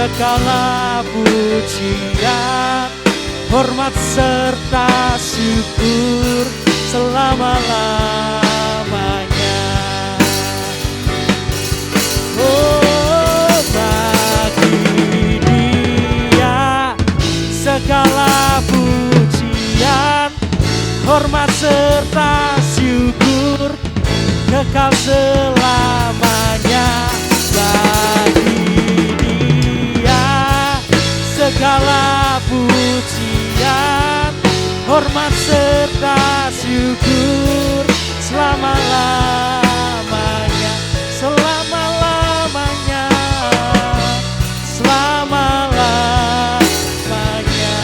segala pujian, hormat serta syukur selama-lamanya. Oh, bagi Dia segala pujian, hormat serta syukur kekal selamanya. Bagi Dia segala pujian, hormat serta syukur selama-lamanya, selama-lamanya, selama-lamanya,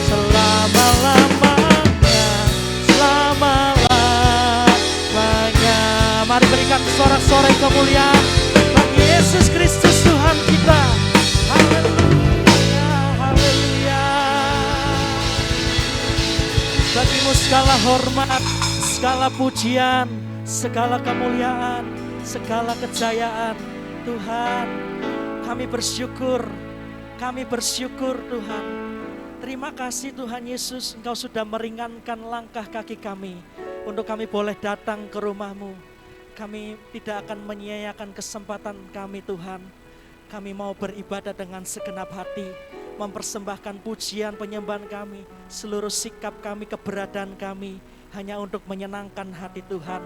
selama-lamanya, selama-lamanya. Mari berikan sorak-sorai kemuliaan bagi Yesus Kristus Tuhan kita. Haleluya, haleluya. Bagimu segala hormat, segala pujian, segala kemuliaan, segala kejayaan. Tuhan, kami bersyukur Tuhan. Terima kasih Tuhan Yesus, Engkau sudah meringankan langkah kaki kami untuk kami boleh datang ke rumah-Mu. Kami tidak akan menyia-nyiakan kesempatan kami Tuhan. Kami mau beribadah dengan segenap hati, mempersembahkan pujian penyembahan kami, seluruh sikap kami, keberadaan kami hanya untuk menyenangkan hati Tuhan.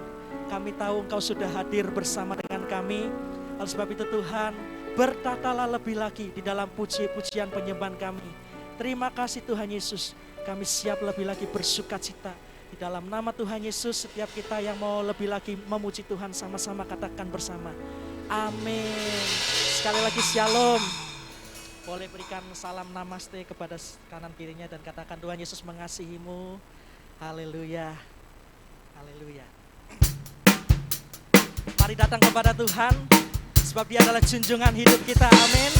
Kami tahu Engkau sudah hadir bersama dengan kami. Oleh sebab itu Tuhan, bertatalah lebih lagi di dalam puji-pujian penyembahan kami. Terima kasih Tuhan Yesus, kami siap lebih lagi bersukacita. Di dalam nama Tuhan Yesus, setiap kita yang mau lebih lagi memuji Tuhan sama-sama katakan bersama. Amin. Sekali lagi shalom. Boleh berikan salam namaste kepada kanan kirinya dan katakan Tuhan Yesus mengasihimu. Haleluya. Haleluya. Mari datang kepada Tuhan, sebab Dia adalah junjungan hidup kita. Amin.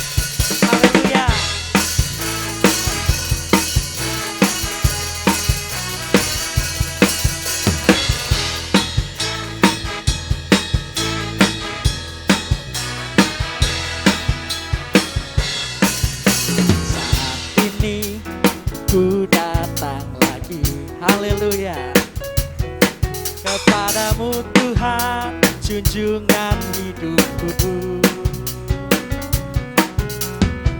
Haleluya. Ku datang lagi, haleluya, kepadamu Tuhan, junjungan hidupku.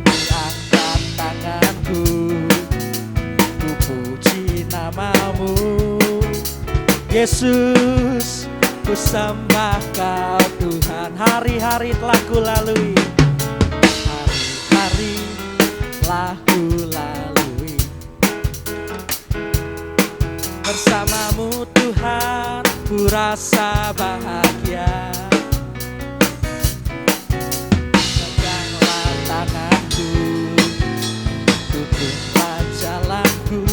Ku angkat tanganku, ku puji namamu, Yesus, ku sembah Kau Tuhan. Hari-hari telah ku lalui, hari-hari telah ku lalui. Bersamamu Tuhan, ku rasa bahagia. Peganglah tanganku, tunjuklah jalanku,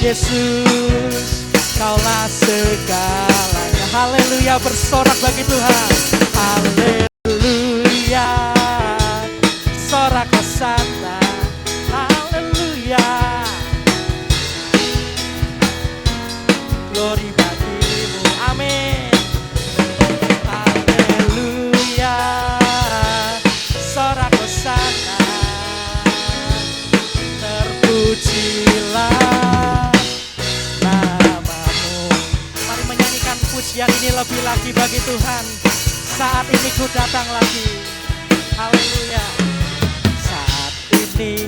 Yesus, Kaulah segalanya. Haleluya, bersorak bagi Tuhan. Haleluya, sorak hosana. Haleluya, glory bagimu, amin. Haleluya, sorak hosana, terpujilah namamu. Mari menyanyikan pujian ini lebih lagi bagi Tuhan. Saat ini ku datang lagi, haleluya. Saat ini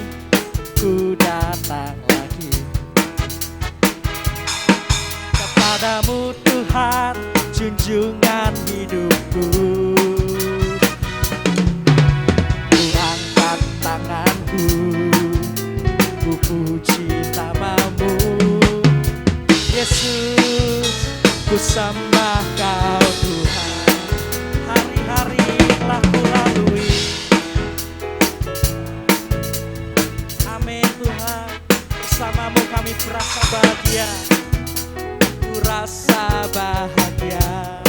ku datang lagi kepadamu Tuhan, junjungan hidupku. Ku angkat tanganku, ku puji namamu, Yesus, ku sembah Kau Tuhan. Hari-hari telah ku lalui, amin Tuhan. Bersamamu kami berasa bahagia, rasa bahagia.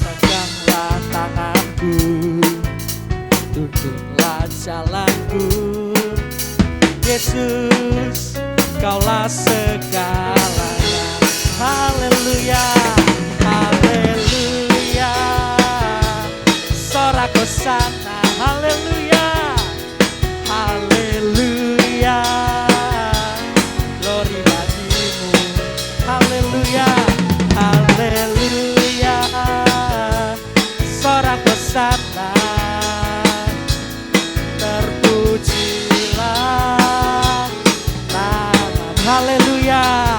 Peganglah tanganku, tunjuklah jalanku, Yesus, Kaulah segalanya. Haleluya, haleluya, Hosana, haleluya, haleluya, glory bagimu, haleluya, haleluya, sorak Hosana, terpujilah nama, haleluya,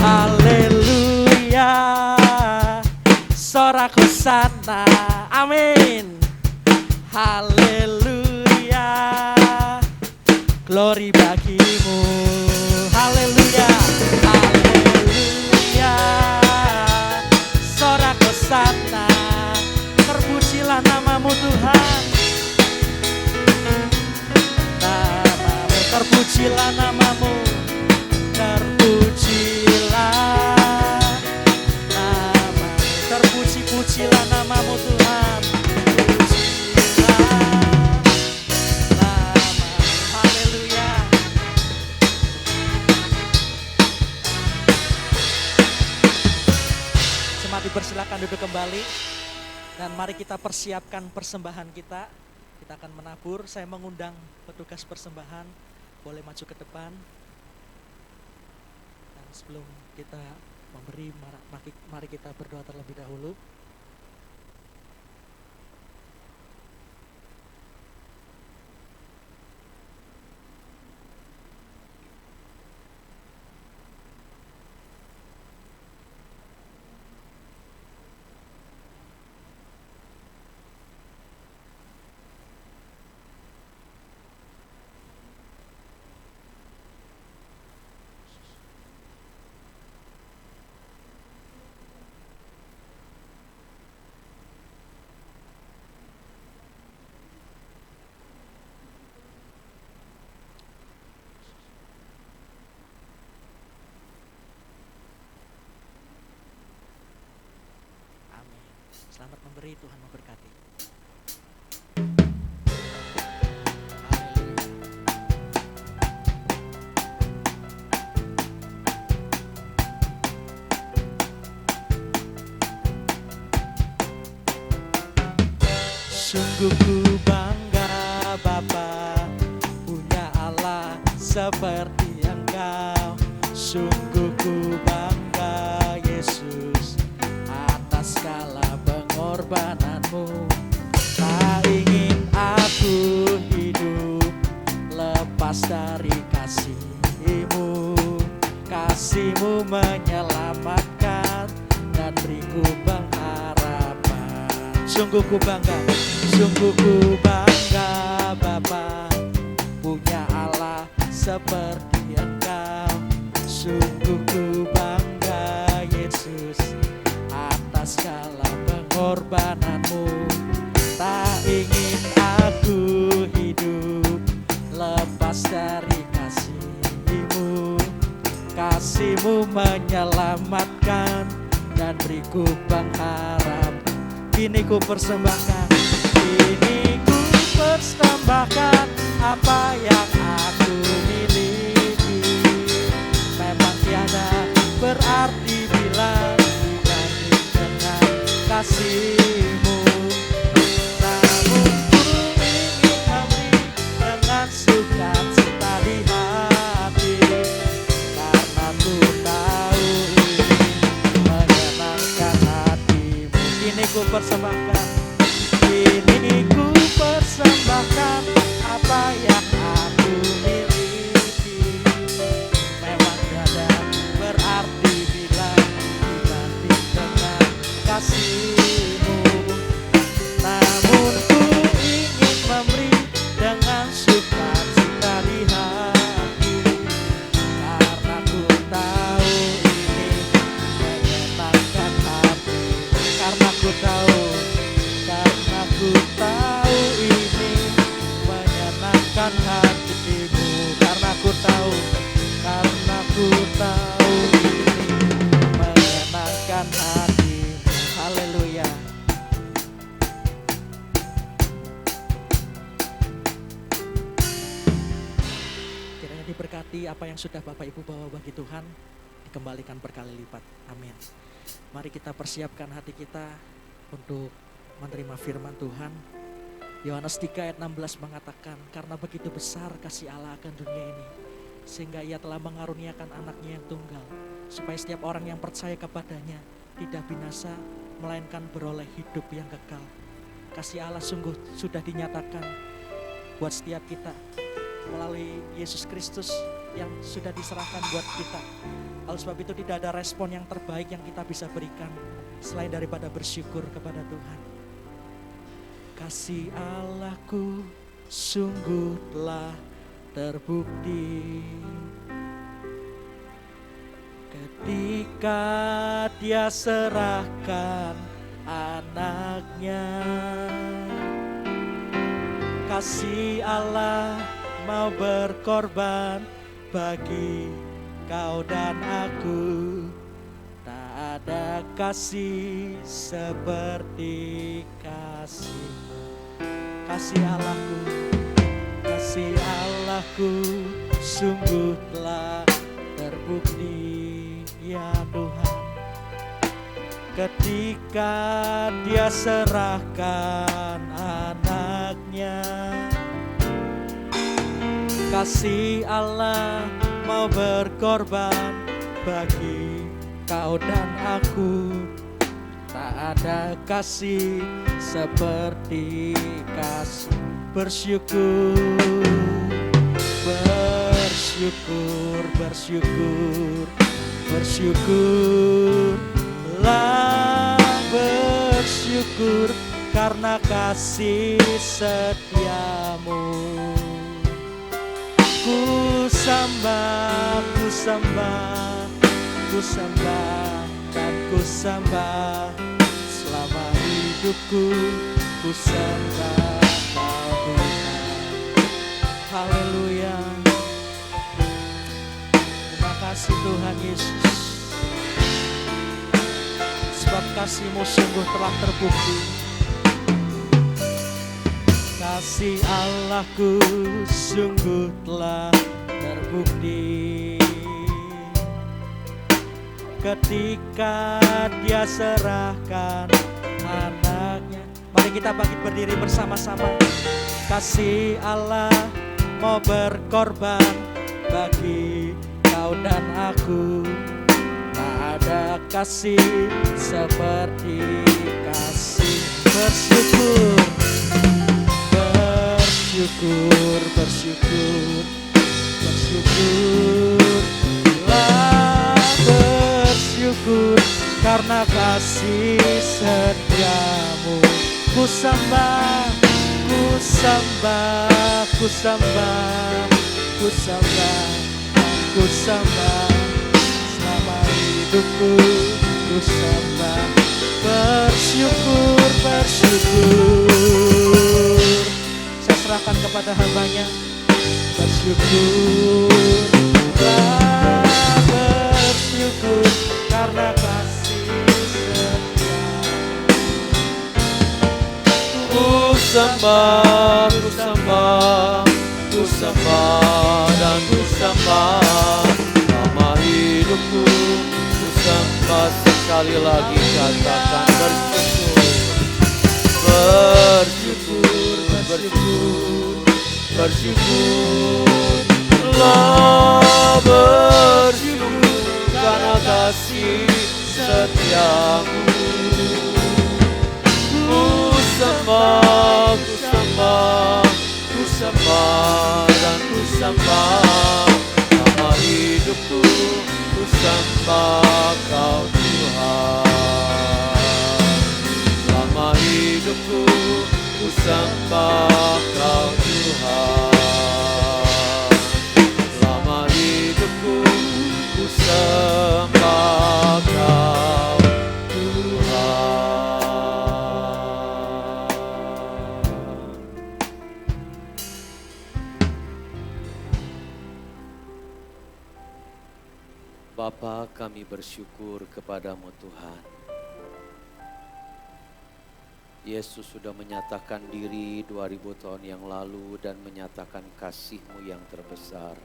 haleluya, sorak Hosana, amin, haleluya, glory bagimu, haleluya, haleluya, sorak Hosana, terpujilah namamu Tuhan, namamu, terpujilah namamu, terpujilah namamu, terpuji-pujilah namamu Tuhan, pujilah namamu, haleluya. Jemaat dipersilakan duduk kembali dan mari kita persiapkan persembahan kita. Kita akan menabur. Saya mengundang petugas persembahan boleh maju ke depan. Dan sebelum kita memberi, mari kita berdoa terlebih dahulu. Selamat memberi, Tuhan memberkati. Sungguh ku bangga Bapa punya Allah seperti Engkau. Sungguh ku bangga Yesus atas segala pengorbananmu. Tak ingin aku hidup lepas dari kasih-Mu. Kasih-Mu menyelamatkan dan beriku pengharapan. Sungguh ku bangga Bapa punya Allah seperti Engkau. Sungguh ku bangga Yesus atas segala pengorbananmu. Tak ingin aku hidup lepas dari kasih-Mu. Kasih-Mu menyelamatkan dan beriku pengharap. Kini ku persembahkan apa yang aku miliki. Memang tiada berarti bila dibanding dengan kasih-Mu. Namun ku ingin memberi dengan sukacita di hati, karena ku tahu ini menyenangkan hati-Mu. Kini ku persembahkan apa yang aku miliki. Memang tiada berarti bila dibanding dengan kasih-Mu. Namun ku ingin memberi dengan sukacita di hati, karena ku tahu ini menyenangkan hati. Karena ku tahu ini menyenangkan hati-Mu. Karena ku tahu ini menyenangkan hati-Mu. Haleluya. Kiranya diberkati apa yang sudah Bapak Ibu bawa bagi Tuhan, dikembalikan berkali lipat. Amin. Mari kita persiapkan hati kita untuk menerima firman Tuhan. Yohanes 3 ayat 16 mengatakan, karena begitu besar kasih Allah akan dunia ini, sehingga ia telah mengaruniakan anaknya yang tunggal, supaya setiap orang yang percaya kepadanya tidak binasa, melainkan beroleh hidup yang kekal. Kasih Allah sungguh sudah dinyatakan buat setiap kita melalui Yesus Kristus yang sudah diserahkan buat kita. Oleh sebab itu tidak ada respon yang terbaik yang kita bisa berikan selain daripada bersyukur kepada Tuhan. Kasih Allahku sungguh telah terbukti ketika Dia serahkan anaknya. Kasih Allah mau berkorban bagi kau dan aku. Tak ada kasih seperti kasih Allahku. Kasih Allahku sungguh telah terbukti ya Tuhan, ketika Dia serahkan anaknya. Kasih Allah mau berkorban bagi kau dan aku. Tak ada kasih seperti kasih. Bersyukur, bersyukur, bersyukur, bersyukurlah, bersyukur karena kasih setiamu. Ku sembah, ku sembah, ku sembah dan ku sembah selama hidupku. Ku sembah Tuhan. Haleluya. Terima kasih Tuhan Yesus, sebab kasih-Mu sungguh telah terbukti. Kasih Allahku sungguh telah terbukti ketika Dia serahkan anaknya. Mari kita bangkit berdiri bersama-sama. Kasih Allah mau berkorban bagi kau dan aku. Tak ada kasih seperti kasih. Bersyukur, bersyukur, bersyukur, bersyukurlah, bersyukur karena kasih setiamu. Ku sembah, ku sembah, ku sembah, ku sembah, ku sembah selama hidupku. Ku sembah, bersyukur, bersyukur. Saya serahkan kepada hamba-Nya. Bersyukurlah, bersyukur karena kasih setiamu. Ku sembah, ku sembah, ku sembah dan ku sembah selama hidupku. Ku sembah, sekali lagi katakan bersyukur, bersyukur, bersyukur, bersyukurlah, bersyukur karena kasih setiamu. Ku sembah, ku sembah, ku sembah dan ku sembah selama hidupku. Ku sembah Kau Tuhan selama hidupku. Ku sembah Kau Tuhan selama hidupku. Ku sembah Kau Tuhan. Bapa, kami bersyukur kepadamu Tuhan. Yesus sudah menyatakan diri 2000 tahun yang lalu dan menyatakan kasih-Mu yang terbesar.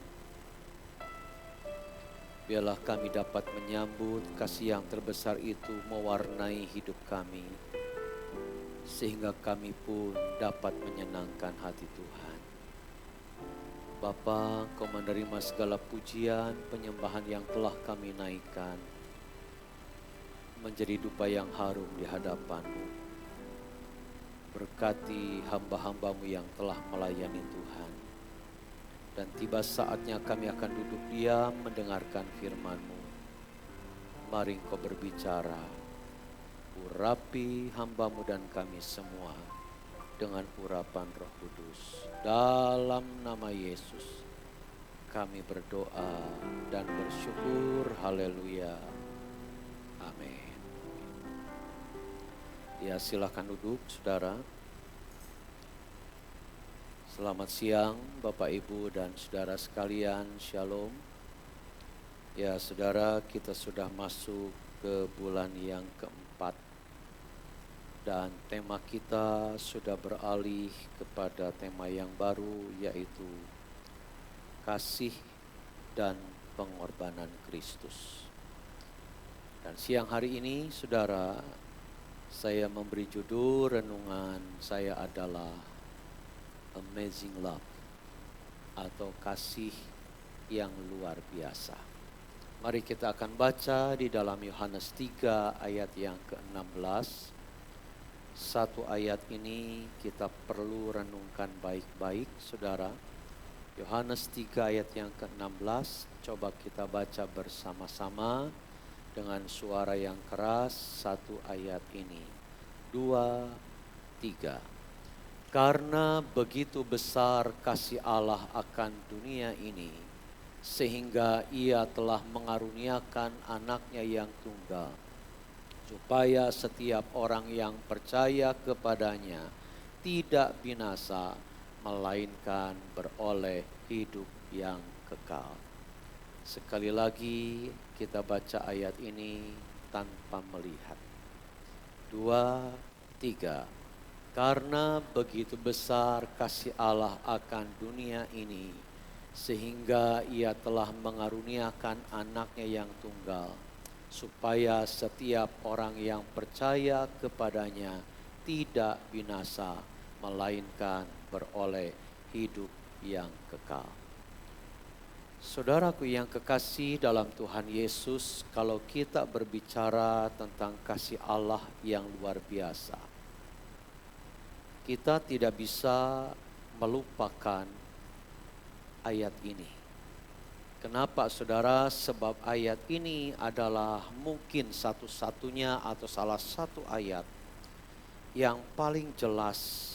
Biarlah kami dapat menyambut kasih yang terbesar itu mewarnai hidup kami. sehingga kami pun dapat menyenangkan hati Tuhan. Bapa, Kau menerima segala pujian, penyembahan yang telah kami naikkan menjadi dupa yang harum di hadapan-Mu. Berkati hamba-hamba-Mu yang telah melayani Tuhan. Dan tiba saatnya kami akan duduk diam mendengarkan firman-Mu. Mari Engkau berbicara, urapi hamba-Mu dan kami semua dengan urapan Roh Kudus. Dalam nama Yesus kami berdoa dan bersyukur. Haleluya. Amin. Ya, silakan duduk saudara. Selamat siang Bapak Ibu dan saudara sekalian, Shalom. Ya saudara, kita sudah masuk ke bulan yang keempat. Dan tema kita sudah beralih kepada tema yang baru, yaitu kasih dan pengorbanan Kristus. Dan siang hari ini, saudara, saya memberi judul renungan saya adalah Amazing Love, atau kasih yang luar biasa. Mari kita akan baca di dalam Yohanes 3 ayat yang ke-16. Satu ayat ini kita perlu renungkan baik-baik, saudara. Yohanes 3 ayat yang ke-16, coba kita baca bersama-sama dengan suara yang keras satu ayat ini. 2, 3. Karena begitu besar kasih Allah akan dunia ini, sehingga Ia telah mengaruniakan anaknya yang tunggal, supaya setiap orang yang percaya kepadanya tidak binasa, melainkan beroleh hidup yang kekal. Sekali lagi kita baca ayat ini tanpa melihat. 2, 3. Karena begitu besar kasih Allah akan dunia ini, sehingga Ia telah mengaruniakan anaknya yang tunggal, supaya setiap orang yang percaya kepadanya tidak binasa, melainkan beroleh hidup yang kekal. Saudaraku yang kekasih dalam Tuhan Yesus, kalau kita berbicara tentang kasih Allah yang luar biasa, kita tidak bisa melupakan ayat ini. Kenapa saudara? Sebab ayat ini adalah mungkin satu-satunya atau salah satu ayat yang paling jelas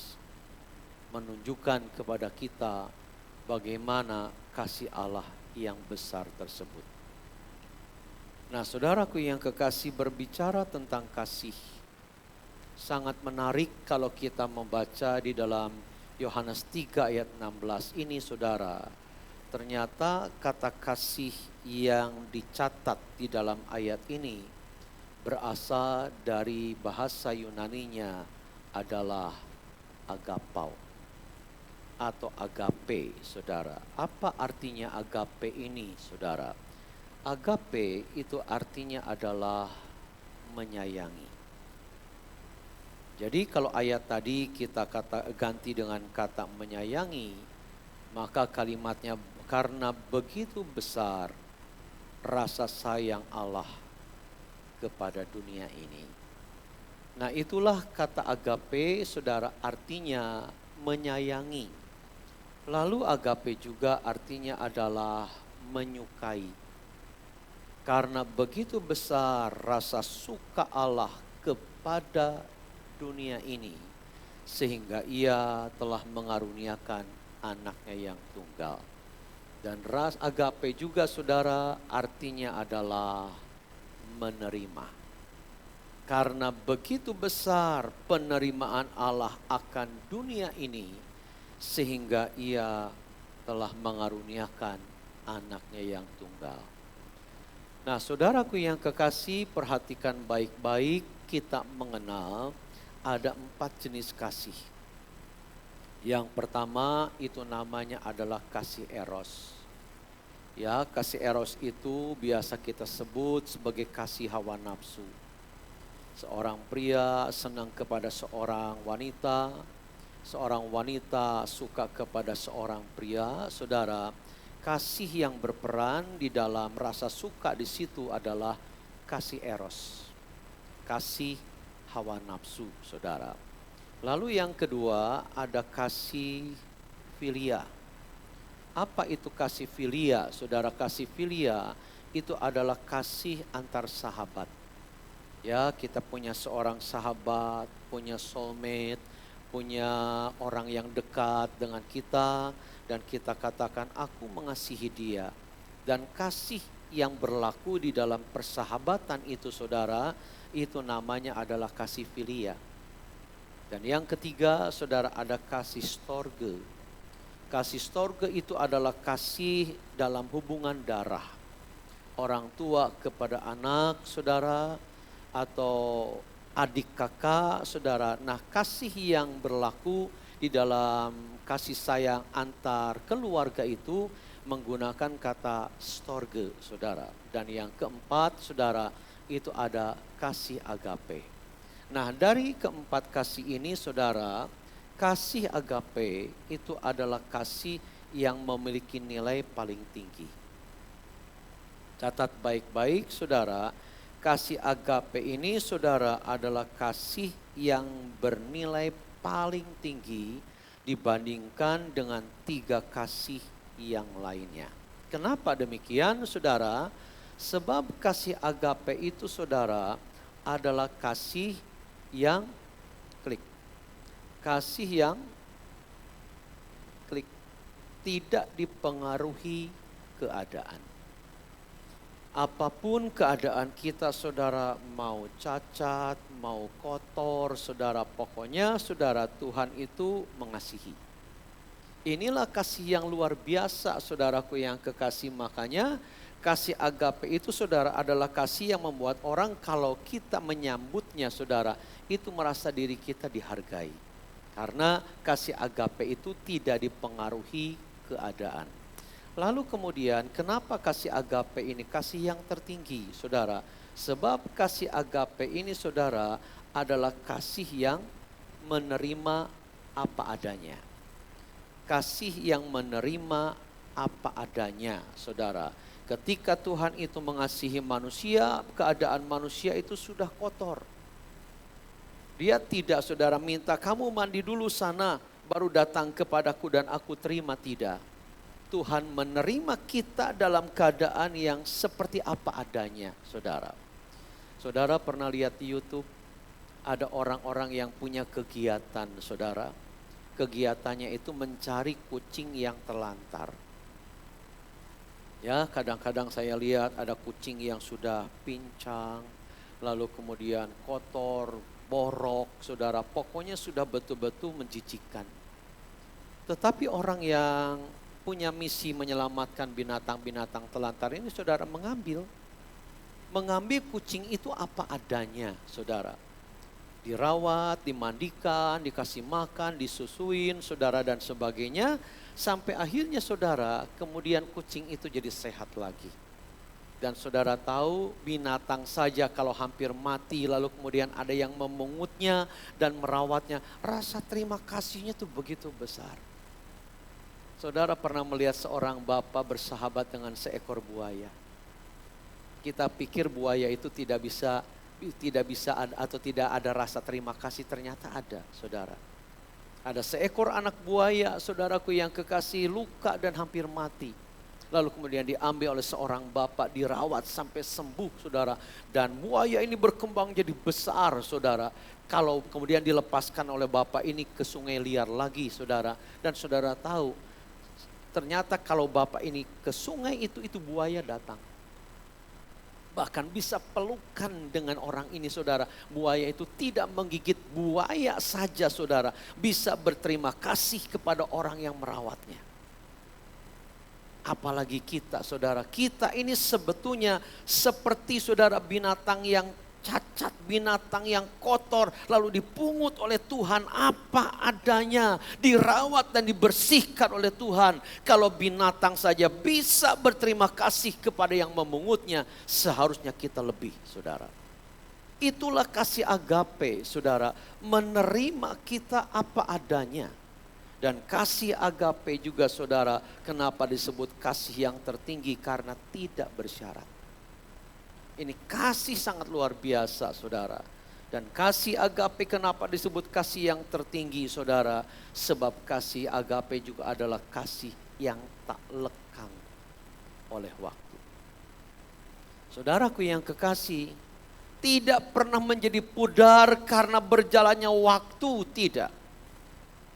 menunjukkan kepada kita bagaimana kasih Allah yang besar tersebut. Nah saudaraku yang kekasih, berbicara tentang kasih sangat menarik kalau kita membaca di dalam Yohanes 3 ayat 16 ini, saudara. Ternyata kata kasih yang dicatat di dalam ayat ini berasal dari bahasa Yunaninya adalah agapau atau agape, saudara. Apa artinya agape ini, saudara? Agape itu artinya adalah menyayangi. Jadi kalau ayat tadi kita ganti dengan kata menyayangi, maka kalimatnya karena begitu besar rasa sayang Allah kepada dunia ini. Nah itulah kata agape, saudara, artinya menyayangi. Lalu agape juga artinya adalah menyukai. Karena begitu besar rasa suka Allah kepada dunia ini, sehingga Ia telah mengaruniakan anaknya yang tunggal. Dan ras agape juga, saudara, artinya adalah menerima. Karena begitu besar penerimaan Allah akan dunia ini, sehingga Ia telah mengaruniakan anaknya yang tunggal. Nah saudaraku yang kekasih, perhatikan baik-baik, kita mengenal ada 4 jenis kasih. Yang pertama itu namanya adalah kasih eros. Ya, kasih eros itu biasa kita sebut sebagai kasih hawa nafsu. Seorang pria senang kepada seorang wanita suka kepada seorang pria. Saudara, kasih yang berperan di dalam rasa suka di situ adalah kasih eros, kasih hawa nafsu, saudara. Lalu yang kedua ada kasih filia. Apa itu kasih filia? Saudara, kasih filia itu adalah kasih antar sahabat. Ya, kita punya seorang sahabat, punya soulmate, punya orang yang dekat dengan kita, dan kita katakan aku mengasihi dia. Dan kasih yang berlaku di dalam persahabatan itu, saudara, itu namanya adalah kasih filia. Dan yang ketiga, saudara, ada kasih storge. Kasih storge itu adalah kasih dalam hubungan darah. Orang tua kepada anak, saudara, atau adik kakak, saudara. Nah, kasih yang berlaku di dalam kasih sayang antar keluarga itu menggunakan kata storge, saudara. Dan yang keempat, saudara, itu ada kasih agape. Nah, dari keempat kasih ini, saudara, kasih agape itu adalah kasih yang memiliki nilai paling tinggi. Catat baik-baik, saudara. Kasih agape ini, saudara, adalah kasih yang bernilai paling tinggi dibandingkan dengan 3 kasih yang lainnya. Kenapa demikian, saudara? Sebab kasih agape itu, saudara, adalah kasih yang kasih yang tidak dipengaruhi keadaan. Apapun keadaan kita, saudara, mau cacat, mau kotor, saudara, pokoknya saudara, Tuhan itu mengasihi. Inilah kasih yang luar biasa, saudaraku yang kekasih. Makanya kasih agape itu, saudara, adalah kasih yang membuat orang kalau kita menyambutnya, saudara, itu merasa diri kita dihargai. Karena kasih agape itu tidak dipengaruhi keadaan. Lalu kemudian kenapa kasih agape ini kasih yang tertinggi, saudara? Sebab kasih agape ini, saudara, adalah kasih yang menerima apa adanya. Kasih yang menerima apa adanya, saudara. Ketika Tuhan itu mengasihi manusia, keadaan manusia itu sudah kotor. Dia tidak, saudara, minta kamu mandi dulu sana, baru datang kepadaku dan aku terima, tidak. Tuhan menerima kita dalam keadaan yang seperti apa adanya, saudara. Saudara pernah lihat di YouTube, ada orang-orang yang punya kegiatan, saudara. Kegiatannya itu mencari kucing yang terlantar. Ya, kadang-kadang saya lihat ada kucing yang sudah pincang, lalu kemudian kotor, borok, saudara. Pokoknya sudah betul-betul menjijikkan. Tetapi orang yang punya misi menyelamatkan binatang-binatang telantar ini, saudara, mengambil kucing itu apa adanya, saudara. Dirawat, dimandikan, dikasih makan, disusuin, saudara, dan sebagainya. Sampai akhirnya, saudara, kemudian kucing itu jadi sehat lagi. Dan saudara tahu, binatang saja kalau hampir mati, lalu kemudian ada yang memungutnya dan merawatnya, rasa terima kasihnya tuh begitu besar. Saudara pernah melihat seorang bapak bersahabat dengan seekor buaya. Kita pikir buaya itu tidak bisa atau tidak ada rasa terima kasih, ternyata ada, saudara. Ada seekor anak buaya, saudaraku yang kekasih, luka dan hampir mati. Lalu kemudian diambil oleh seorang bapak, dirawat sampai sembuh, saudara. Dan buaya ini berkembang jadi besar, saudara. Kalau kemudian dilepaskan oleh bapak ini ke sungai liar lagi, saudara. Dan saudara tahu, ternyata kalau bapak ini ke sungai itu buaya datang. Bahkan bisa pelukan dengan orang ini, saudara. Buaya itu tidak menggigit buaya saja, saudara. Bisa berterima kasih kepada orang yang merawatnya. Apalagi kita, saudara. Kita ini sebetulnya seperti, saudara, binatang yang cacat, binatang yang kotor, lalu dipungut oleh Tuhan apa adanya, dirawat dan dibersihkan oleh Tuhan. Kalau binatang saja bisa berterima kasih kepada yang memungutnya, seharusnya kita lebih, saudara. Itulah kasih agape, saudara, menerima kita apa adanya. Dan kasih agape juga, saudara, kenapa disebut kasih yang tertinggi? Karena tidak bersyarat. Ini kasih sangat luar biasa, saudara. Dan kasih agape kenapa disebut kasih yang tertinggi, saudara? Sebab kasih agape juga adalah kasih yang tak lekang oleh waktu. Saudaraku yang kekasih, tidak pernah menjadi pudar karena berjalannya waktu, tidak.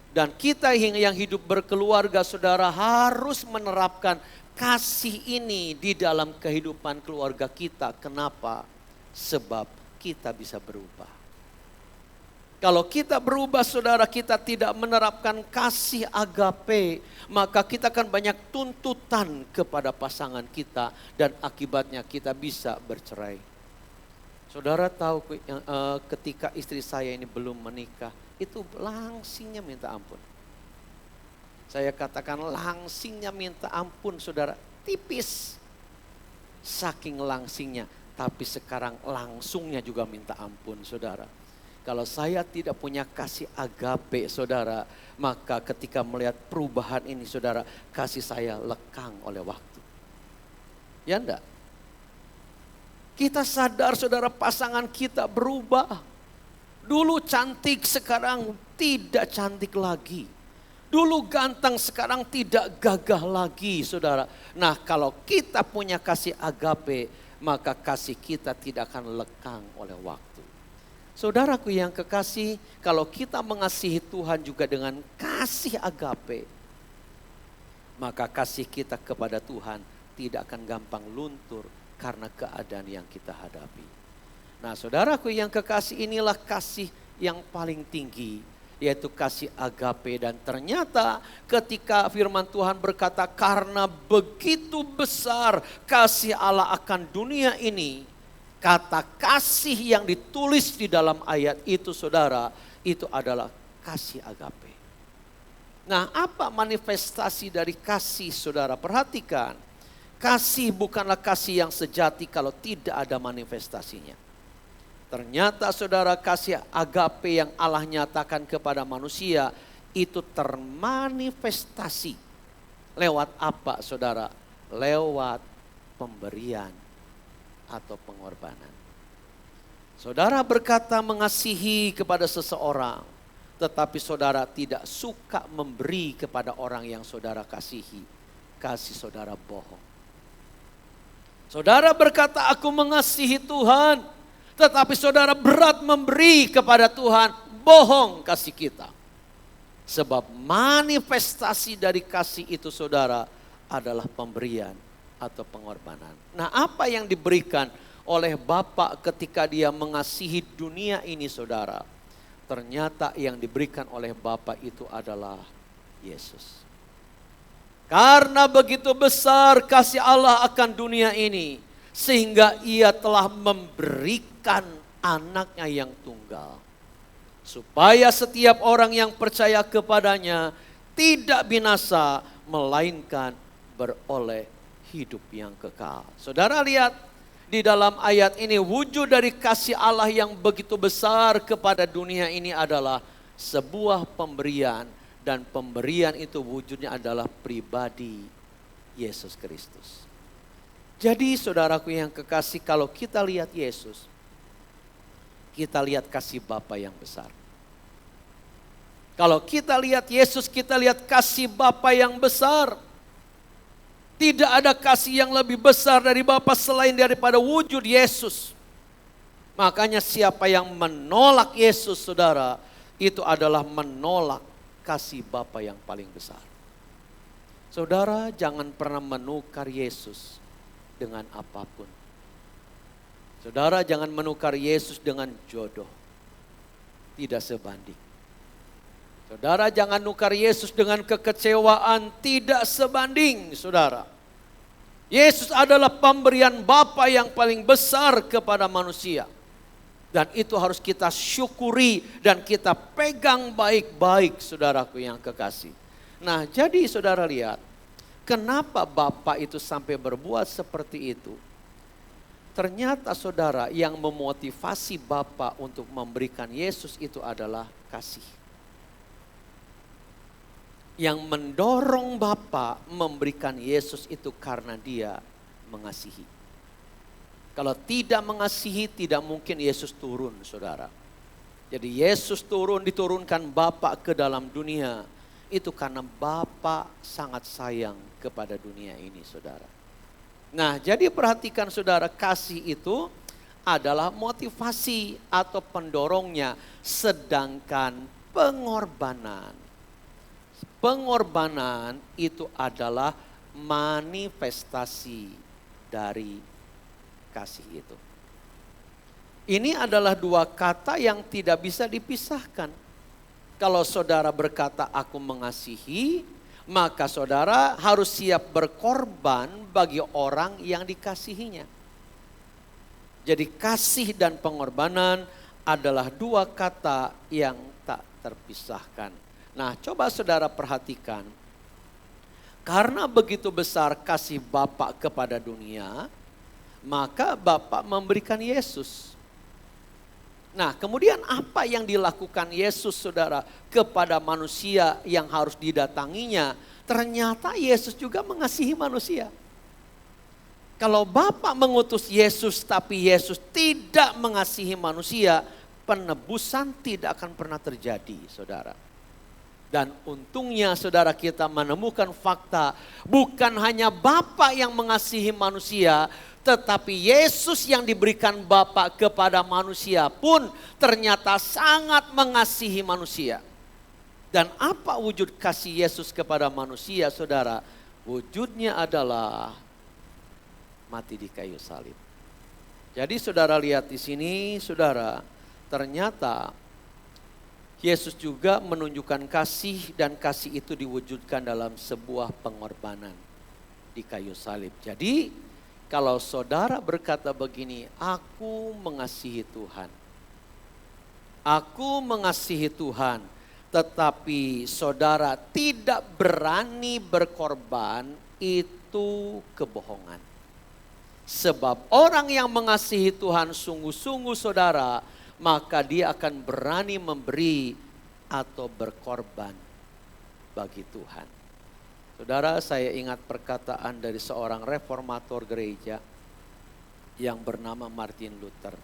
Dan kita yang hidup berkeluarga, saudara, harus menerapkan kasih ini di dalam kehidupan keluarga kita. Kenapa? Sebab kita bisa berubah. Kalau kita berubah, saudara, kita tidak menerapkan kasih agape, maka kita akan banyak tuntutan kepada pasangan kita dan akibatnya kita bisa bercerai. Saudara tahu ketika istri saya ini belum menikah, itu langsingnya minta ampun. Saya katakan langsingnya minta ampun, saudara, tipis. Saking langsingnya, tapi sekarang langsungnya juga minta ampun, saudara. Kalau saya tidak punya kasih agape, saudara, maka ketika melihat perubahan ini, saudara, kasih saya lekang oleh waktu. Ya enggak? Kita sadar, saudara, pasangan kita berubah. Dulu cantik, sekarang tidak cantik lagi. Dulu ganteng, sekarang tidak gagah lagi, saudara. Nah, kalau kita punya kasih agape, maka kasih kita tidak akan lekang oleh waktu. Saudaraku yang kekasih, kalau kita mengasihi Tuhan juga dengan kasih agape, maka kasih kita kepada Tuhan tidak akan gampang luntur karena keadaan yang kita hadapi. Nah, saudaraku yang kekasih, inilah kasih yang paling tinggi, yaitu kasih agape. Dan ternyata ketika firman Tuhan berkata, karena begitu besar kasih Allah akan dunia ini, kata kasih yang ditulis di dalam ayat itu, saudara, itu adalah kasih agape. Nah, apa manifestasi dari kasih, saudara? Perhatikan, kasih bukanlah kasih yang sejati kalau tidak ada manifestasinya. Ternyata, saudara, kasih agape yang Allah nyatakan kepada manusia itu termanifestasi lewat apa, saudara? Lewat pemberian atau pengorbanan. Saudara berkata mengasihi kepada seseorang, tetapi saudara tidak suka memberi kepada orang yang saudara kasihi. Kasih saudara bohong. Saudara berkata aku mengasihi Tuhan, tetapi saudara berat memberi kepada Tuhan. Bohong kasih kita. Sebab manifestasi dari kasih itu, saudara, adalah pemberian atau pengorbanan. Nah, apa yang diberikan oleh Bapa ketika dia mengasihi dunia ini, saudara? Ternyata yang diberikan oleh Bapa itu adalah Yesus. Karena begitu besar kasih Allah akan dunia ini, sehingga ia telah memberikan anaknya yang tunggal. Supaya setiap orang yang percaya kepadanya tidak binasa, melainkan beroleh hidup yang kekal. Saudara lihat di dalam ayat ini, wujud dari kasih Allah yang begitu besar kepada dunia ini adalah sebuah pemberian. Dan pemberian itu wujudnya adalah pribadi Yesus Kristus. Jadi saudaraku yang kekasih, kalau kita lihat Yesus, kita lihat kasih Bapa yang besar. Kalau kita lihat Yesus, kita lihat kasih Bapa yang besar. Tidak ada kasih yang lebih besar dari Bapa selain daripada wujud Yesus. Makanya siapa yang menolak Yesus, saudara, itu adalah menolak kasih Bapa yang paling besar. Saudara, jangan pernah menukar Yesus dengan apapun. Saudara, jangan menukar Yesus dengan jodoh. Tidak sebanding. Saudara, jangan nukar Yesus dengan kekecewaan. Tidak sebanding, saudara. Yesus adalah pemberian Bapa yang paling besar kepada manusia. Dan itu harus kita syukuri dan kita pegang baik-baik, saudaraku yang kekasih. Nah, jadi saudara lihat, kenapa Bapa itu sampai berbuat seperti itu? Ternyata saudara, yang memotivasi Bapa untuk memberikan Yesus itu adalah kasih. Yang mendorong Bapa memberikan Yesus itu karena Dia mengasihi. Kalau tidak mengasihi, tidak mungkin Yesus turun, saudara. Jadi Yesus diturunkan Bapa ke dalam dunia, itu karena Bapa sangat sayang kepada dunia ini, saudara. Nah, jadi perhatikan saudara, kasih itu adalah motivasi atau pendorongnya, sedangkan pengorbanan itu adalah manifestasi dari kasih itu. Ini adalah dua kata yang tidak bisa dipisahkan. Kalau saudara berkata aku mengasihi, maka saudara harus siap berkorban bagi orang yang dikasihinya. Jadi kasih dan pengorbanan adalah dua kata yang tak terpisahkan. Nah, coba saudara perhatikan. Karena begitu besar kasih Bapa kepada dunia, maka Bapa memberikan Yesus. Nah, kemudian apa yang dilakukan Yesus, saudara, kepada manusia yang harus didatanginya? Ternyata Yesus juga mengasihi manusia. Kalau Bapa mengutus Yesus tapi Yesus tidak mengasihi manusia, penebusan tidak akan pernah terjadi, saudara. Dan untungnya saudara, kita menemukan fakta bukan hanya Bapa yang mengasihi manusia, tetapi Yesus yang diberikan Bapa kepada manusia pun ternyata sangat mengasihi manusia. Dan apa wujud kasih Yesus kepada manusia, saudara? Wujudnya adalah mati di kayu salib. Jadi saudara lihat di sini, saudara, ternyata Yesus juga menunjukkan kasih, dan kasih itu diwujudkan dalam sebuah pengorbanan di kayu salib. Jadi kalau saudara berkata begini, aku mengasihi Tuhan. Aku mengasihi Tuhan, tetapi saudara tidak berani berkorban, itu kebohongan. Sebab orang yang mengasihi Tuhan sungguh-sungguh, saudara, maka dia akan berani memberi atau berkorban bagi Tuhan. Saudara, saya ingat perkataan dari seorang reformator gereja yang bernama Martin Luther.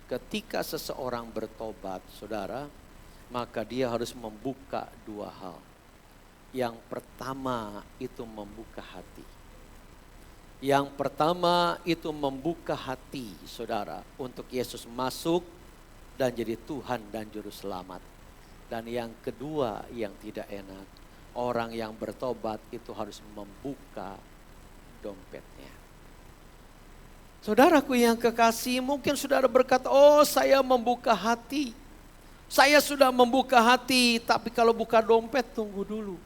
Ketika seseorang bertobat, saudara, maka dia harus membuka dua hal. Yang pertama itu membuka hati. Yang pertama itu membuka hati, saudara, untuk Yesus masuk dan jadi Tuhan dan Juru Selamat. Dan yang kedua yang tidak enak, orang yang bertobat itu harus membuka dompetnya. Saudaraku yang kekasih, mungkin saudara berkata, oh saya membuka hati. Saya sudah membuka hati, tapi kalau buka dompet tunggu dulu.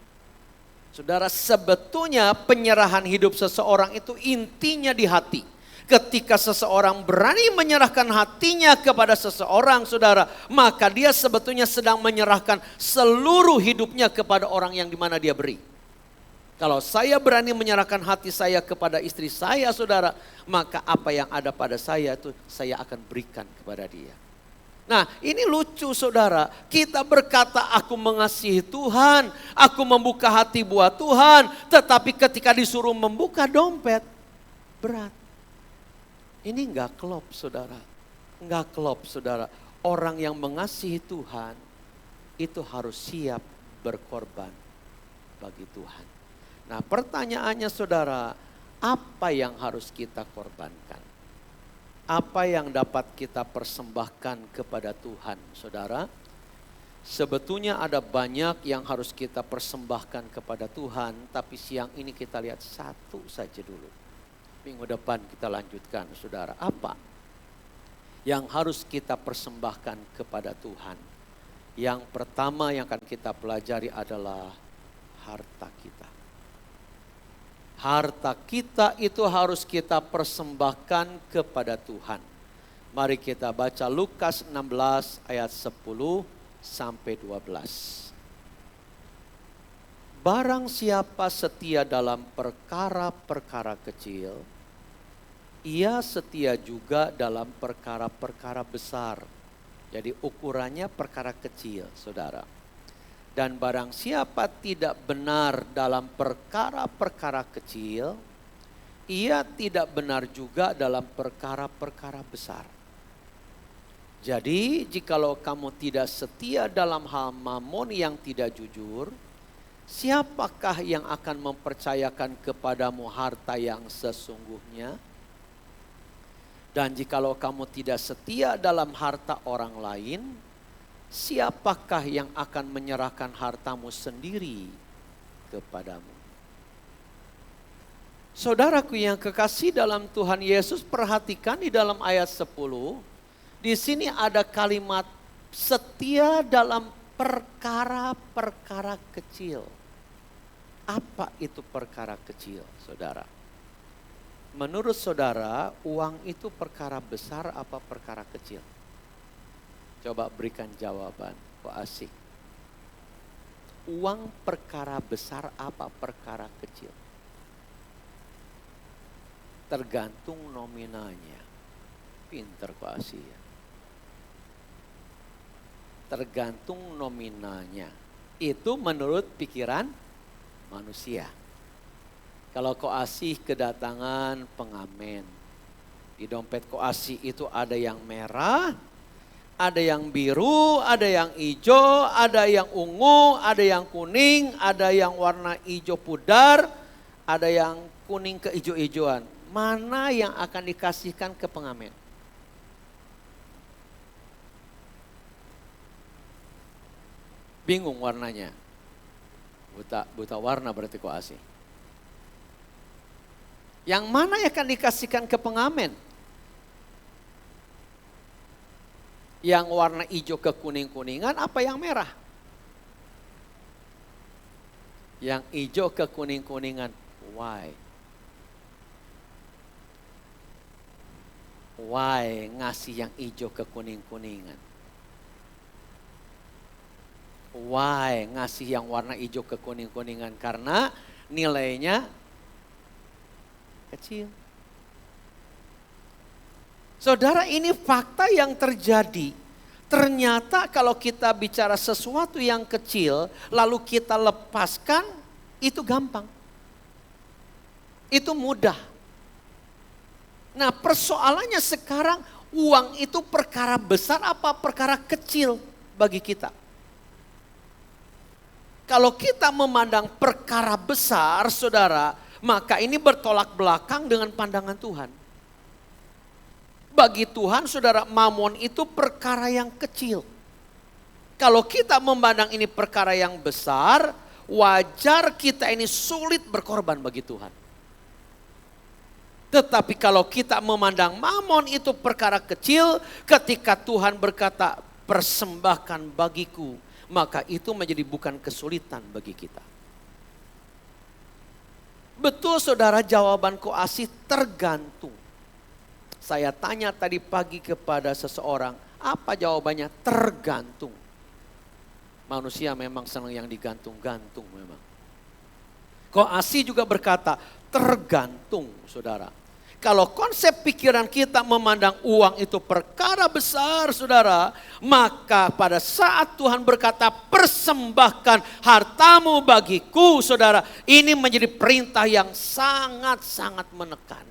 Saudara, sebetulnya penyerahan hidup seseorang itu intinya di hati. Ketika seseorang berani menyerahkan hatinya kepada seseorang, saudara, maka dia sebetulnya sedang menyerahkan seluruh hidupnya kepada orang yang dimana dia beri. Kalau saya berani menyerahkan hati saya kepada istri saya, saudara, maka apa yang ada pada saya itu saya akan berikan kepada dia. Nah, ini lucu, saudara. Kita berkata aku mengasihi Tuhan, aku membuka hati buat Tuhan, tetapi ketika disuruh membuka dompet, berat. Ini enggak klop, saudara. Enggak klop, saudara. Orang yang mengasihi Tuhan itu harus siap berkorban bagi Tuhan. Nah, pertanyaannya, saudara, apa yang harus kita korbankan? Apa yang dapat kita persembahkan kepada Tuhan, saudara? Sebetulnya ada banyak yang harus kita persembahkan kepada Tuhan, tapi siang ini kita lihat satu saja dulu. Minggu depan kita lanjutkan, saudara. Apa yang harus kita persembahkan kepada Tuhan? Yang pertama yang akan kita pelajari adalah harta kita. Harta kita itu harus kita persembahkan kepada Tuhan. Mari kita baca Lukas 16 ayat 10 sampai 12. Barang siapa setia dalam perkara-perkara kecil, Ia setia juga dalam perkara-perkara besar. Jadi ukurannya perkara kecil, saudara. Dan barang siapa tidak benar dalam perkara-perkara kecil, ia tidak benar juga dalam perkara-perkara besar. Jadi jikalau kamu tidak setia dalam hal mamon yang tidak jujur, siapakah yang akan mempercayakan kepadamu harta yang sesungguhnya? Dan jikalau kamu tidak setia dalam harta orang lain, siapakah yang akan menyerahkan hartamu sendiri kepadamu? Saudaraku yang kekasih dalam Tuhan Yesus, perhatikan di dalam ayat 10. Di sini ada kalimat setia dalam perkara-perkara kecil. Apa itu perkara kecil, saudara? Menurut saudara, uang itu perkara besar apa perkara kecil? Coba berikan jawaban, kok asik. Uang perkara besar apa perkara kecil? Tergantung nominalnya. Pinter kok asik ya. Tergantung nominalnya. Itu menurut pikiran manusia. Kalau koasih kedatangan pengamen. Di dompet koasih itu ada yang merah, ada yang biru, ada yang hijau, ada yang ungu, ada yang kuning, ada yang warna hijau pudar, ada yang kuning kehijau-hijauan. Mana yang akan dikasihkan ke pengamen? Bingung warnanya. Buta warna berarti koasih. Yang mana yang akan dikasihkan ke pengamen? Yang warna hijau ke kuning-kuningan apa yang merah? Yang hijau ke kuning-kuningan. Why? Why ngasih yang hijau ke kuning-kuningan? Why ngasih yang warna hijau ke kuning-kuningan? Karena nilainya kecil. Saudara, ini fakta yang terjadi. Ternyata kalau kita bicara sesuatu yang kecil, lalu kita lepaskan, itu gampang. Itu mudah. Nah, persoalannya sekarang, uang itu perkara besar apa perkara kecil bagi kita? Kalau kita memandang perkara besar, saudara, maka ini bertolak belakang dengan pandangan Tuhan. Bagi Tuhan, saudara, mamon itu perkara yang kecil. Kalau kita memandang ini perkara yang besar, wajar kita ini sulit berkorban bagi Tuhan. Tetapi kalau kita memandang mamon itu perkara kecil, ketika Tuhan berkata, persembahkan bagiku, maka itu menjadi bukan kesulitan bagi kita. Betul saudara, jawaban koasih tergantung. Saya tanya tadi pagi kepada seseorang, apa jawabannya? Tergantung. Manusia memang senang yang digantung-gantung memang. Koasih juga berkata, tergantung saudara. Kalau konsep pikiran kita memandang uang itu perkara besar saudara, maka pada saat Tuhan berkata persembahkan hartamu bagiku saudara, ini menjadi perintah yang sangat-sangat menekan.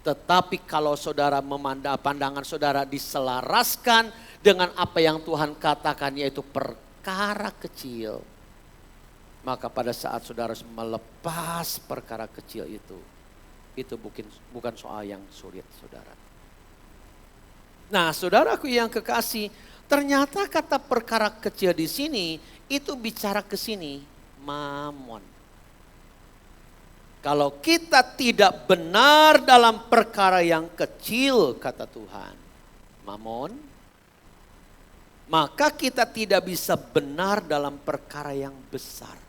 Tetapi kalau saudara memandang pandangan saudara diselaraskan dengan apa yang Tuhan katakan yaitu perkara kecil, maka pada saat saudara melepas perkara kecil itu bukan soal yang sulit saudara. Nah saudaraku yang kekasih, ternyata kata perkara kecil di sini itu bicara ke sini, mamon. Kalau kita tidak benar dalam perkara yang kecil kata Tuhan, mamon, maka kita tidak bisa benar dalam perkara yang besar.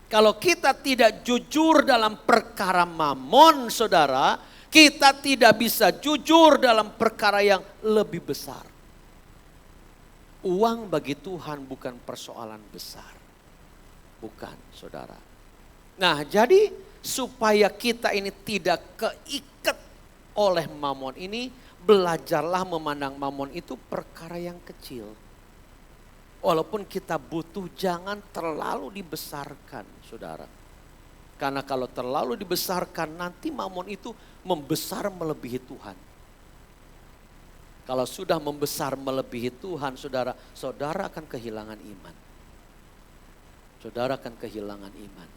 Kalau kita tidak jujur dalam perkara mamon saudara, kita tidak bisa jujur dalam perkara yang lebih besar. Uang bagi Tuhan bukan persoalan besar. Bukan saudara. Nah jadi supaya kita ini tidak keikat oleh mamon ini, belajarlah memandang mamon itu perkara yang kecil. Walaupun kita butuh, jangan terlalu dibesarkan, saudara. Karena kalau terlalu dibesarkan, nanti mamon itu membesar melebihi Tuhan. Kalau sudah membesar melebihi Tuhan, saudara, saudara akan kehilangan iman. Saudara akan kehilangan iman.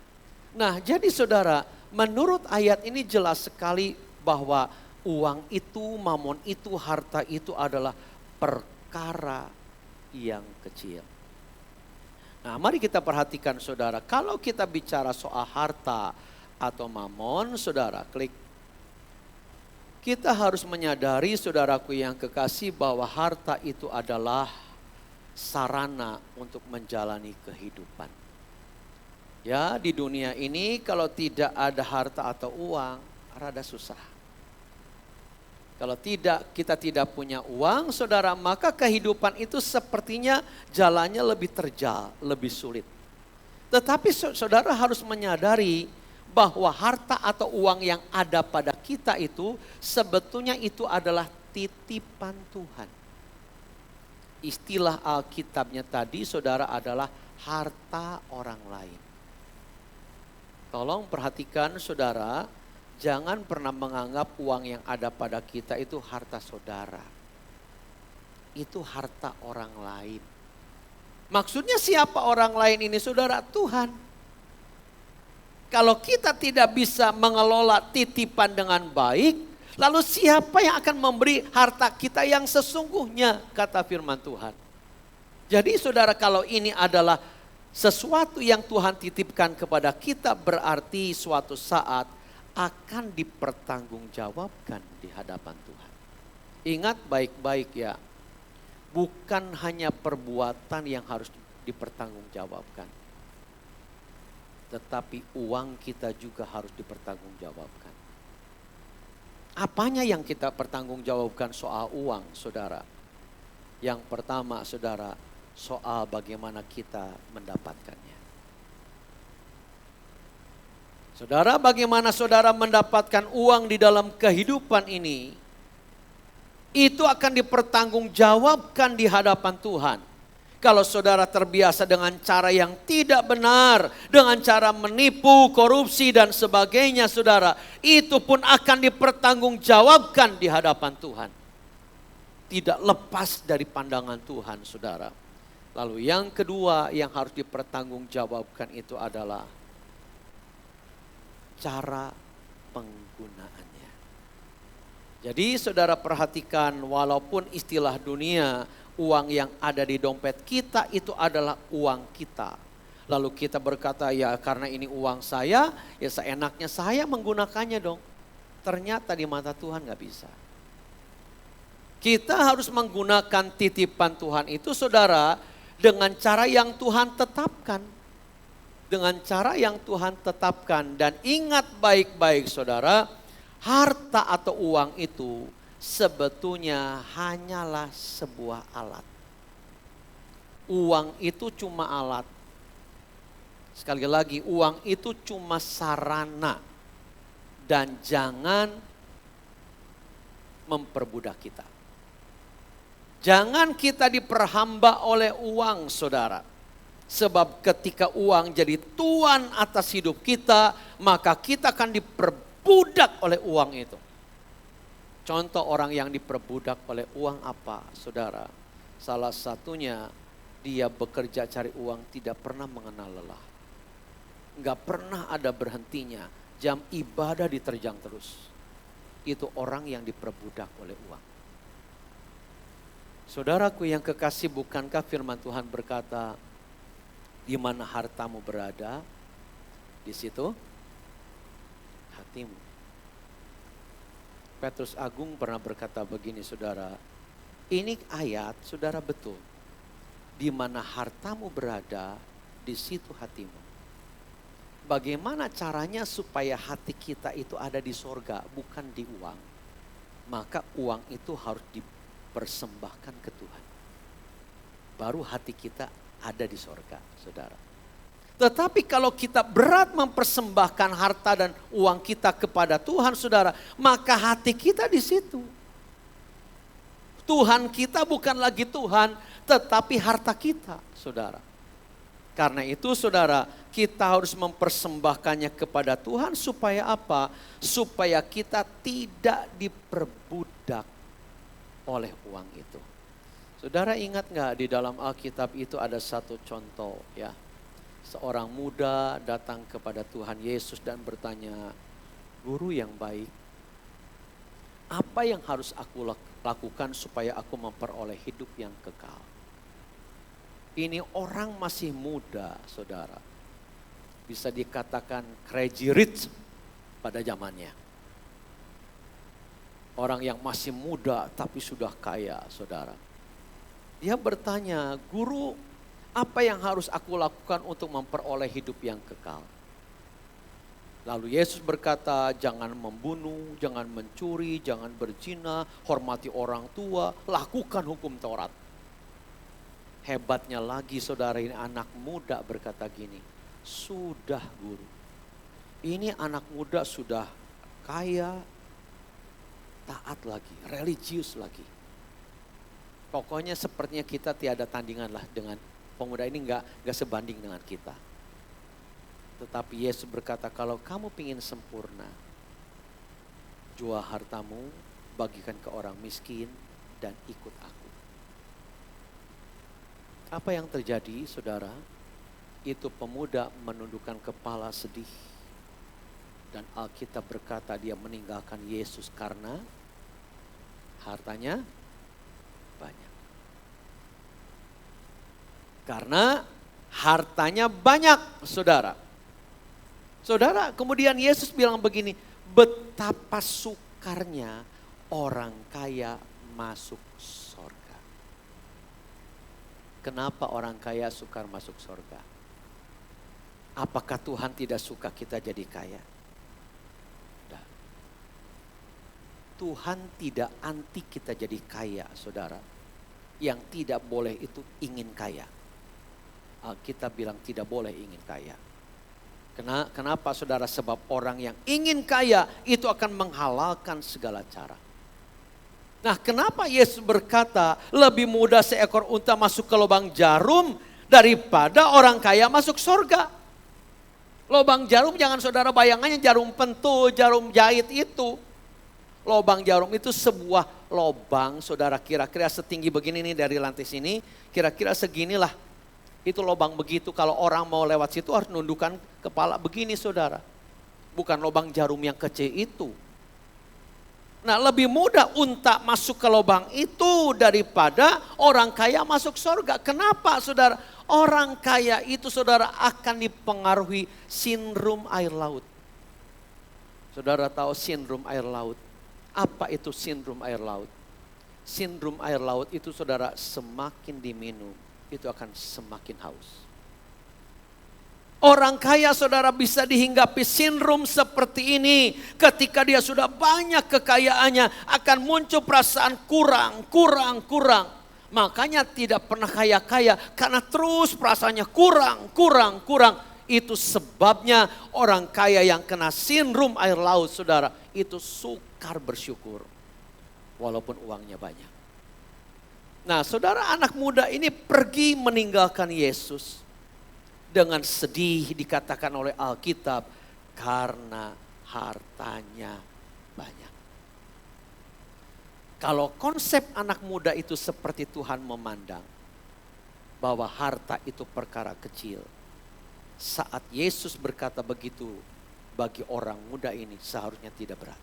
Nah, jadi saudara, menurut ayat ini jelas sekali bahwa uang itu, mamon itu, harta itu adalah perkara yang kecil. Nah, mari kita perhatikan saudara, kalau kita bicara soal harta atau mamon, saudara, klik. Kita harus menyadari, saudaraku yang kekasih, bahwa harta itu adalah sarana untuk menjalani kehidupan. Ya, di dunia ini kalau tidak ada harta atau uang, rada susah. Kalau kita tidak punya uang, saudara, maka kehidupan itu sepertinya jalannya lebih terjal, lebih sulit. Tetapi saudara harus menyadari bahwa harta atau uang yang ada pada kita itu sebetulnya itu adalah titipan Tuhan. Istilah Alkitabnya tadi, saudara, adalah harta orang lain. Tolong perhatikan, saudara, jangan pernah menganggap uang yang ada pada kita itu harta saudara. Itu harta orang lain. Maksudnya siapa orang lain ini, saudara? Tuhan. Kalau kita tidak bisa mengelola titipan dengan baik, lalu siapa yang akan memberi harta kita yang sesungguhnya, kata firman Tuhan. Jadi saudara, kalau ini adalah sesuatu yang Tuhan titipkan kepada kita, berarti suatu saat akan dipertanggungjawabkan di hadapan Tuhan. Ingat baik-baik ya, bukan hanya perbuatan yang harus dipertanggungjawabkan, tetapi uang kita juga harus dipertanggungjawabkan. Apanya yang kita pertanggungjawabkan soal uang, saudara? Yang pertama, saudara, soal bagaimana kita mendapatkannya. Saudara, bagaimana saudara mendapatkan uang di dalam kehidupan ini, itu akan dipertanggungjawabkan di hadapan Tuhan. Kalau saudara terbiasa dengan cara yang tidak benar, dengan cara menipu, korupsi dan sebagainya, saudara, itu pun akan dipertanggungjawabkan di hadapan Tuhan. Tidak lepas dari pandangan Tuhan, saudara. Lalu yang kedua yang harus dipertanggungjawabkan itu adalah cara penggunaannya. Jadi saudara perhatikan, walaupun istilah dunia, uang yang ada di dompet kita itu adalah uang kita. Lalu kita berkata, ya karena ini uang saya, ya seenaknya saya menggunakannya dong. Ternyata di mata Tuhan gak bisa. Kita harus menggunakan titipan Tuhan itu, saudara, dengan cara yang Tuhan tetapkan. Dengan cara yang Tuhan tetapkan. Dan ingat baik-baik saudara, harta atau uang itu sebetulnya hanyalah sebuah alat. Uang itu cuma alat. Sekali lagi, uang itu cuma sarana. Dan jangan memperbudak kita. Jangan kita diperhamba oleh uang, saudara. Sebab ketika uang jadi tuan atas hidup kita, maka kita akan diperbudak oleh uang itu. Contoh orang yang diperbudak oleh uang apa, saudara? Salah satunya, dia bekerja cari uang tidak pernah mengenal lelah. Enggak pernah ada berhentinya, jam ibadah diterjang terus. Itu orang yang diperbudak oleh uang. Saudaraku yang kekasih, bukankah firman Tuhan berkata, di mana hartamu berada, di situ hatimu. Petrus Agung pernah berkata begini, saudara. Ini ayat, saudara, betul. Di mana hartamu berada, di situ hatimu. Bagaimana caranya supaya hati kita itu ada di sorga, bukan di uang? Maka uang itu harus dipersembahkan ke Tuhan. Baru hati kita ada di sorga, saudara. Tetapi kalau kita berat mempersembahkan harta dan uang kita kepada Tuhan, saudara, maka hati kita di situ. Tuhan kita bukan lagi Tuhan, tetapi harta kita, saudara. Karena itu, saudara, kita harus mempersembahkannya kepada Tuhan supaya apa? Supaya kita tidak diperbudak oleh uang itu. Saudara ingat nggak di dalam Alkitab itu ada satu contoh ya. Seorang muda datang kepada Tuhan Yesus dan bertanya, "Guru yang baik, apa yang harus aku lakukan supaya aku memperoleh hidup yang kekal?" Ini orang masih muda, saudara. Bisa dikatakan crazy rich pada zamannya. Orang yang masih muda tapi sudah kaya, saudara. Dia bertanya, "Guru, apa yang harus aku lakukan untuk memperoleh hidup yang kekal?" Lalu Yesus berkata, "Jangan membunuh, jangan mencuri, jangan berzina, hormati orang tua, lakukan hukum Taurat." Hebatnya lagi, saudara, ini anak muda berkata gini, "Sudah, Guru. Ini anak muda sudah kaya, taat lagi, religius lagi. Pokoknya sepertinya kita tiada tandingan lah dengan pemuda ini, nggak sebanding dengan kita." Tetapi Yesus berkata, "Kalau kamu ingin sempurna, jual hartamu, bagikan ke orang miskin, dan ikut aku." Apa yang terjadi, saudara? Itu pemuda menundukkan kepala sedih. Dan Alkitab berkata dia meninggalkan Yesus karena hartanya banyak. Karena hartanya banyak, saudara. Saudara, kemudian Yesus bilang begini, betapa sukarnya orang kaya masuk sorga. Kenapa orang kaya sukar masuk sorga? Apakah Tuhan tidak suka kita jadi kaya? Tidak. Tuhan tidak anti kita jadi kaya, saudara. Yang tidak boleh itu ingin kaya. Kita bilang tidak boleh ingin kaya. Kenapa, saudara? Sebab orang yang ingin kaya itu akan menghalalkan segala cara. Nah, kenapa Yesus berkata lebih mudah seekor unta masuk ke lubang jarum daripada orang kaya masuk surga? Lubang jarum, jangan saudara bayangannya jarum pentul, jarum jahit itu. Lubang jarum itu sebuah lubang, saudara, kira-kira setinggi begini nih dari lantai sini, kira-kira seginilah. Itu lubang begitu, kalau orang mau lewat situ harus nundukkan kepala begini, saudara. Bukan lubang jarum yang kecil itu. Nah, lebih mudah unta masuk ke lubang itu daripada orang kaya masuk surga. Kenapa, saudara? Orang kaya itu, saudara, akan dipengaruhi sindrom air laut. Saudara tahu sindrom air laut? Apa itu sindrom air laut? Sindrom air laut itu, saudara, semakin diminum, itu akan semakin haus. Orang kaya, saudara, bisa dihinggapi sindrom seperti ini. Ketika dia sudah banyak kekayaannya, akan muncul perasaan kurang. Makanya tidak pernah kaya-kaya, karena terus perasaannya kurang. Itu sebabnya orang kaya yang kena sindrom air laut, saudara, itu sukar bersyukur. Walaupun uangnya banyak. Nah, saudara, anak muda ini pergi meninggalkan Yesus. Dengan sedih dikatakan oleh Alkitab, karena hartanya banyak. Kalau konsep anak muda itu seperti Tuhan memandang, bahwa harta itu perkara kecil. Saat Yesus berkata begitu, bagi orang muda ini seharusnya tidak berat.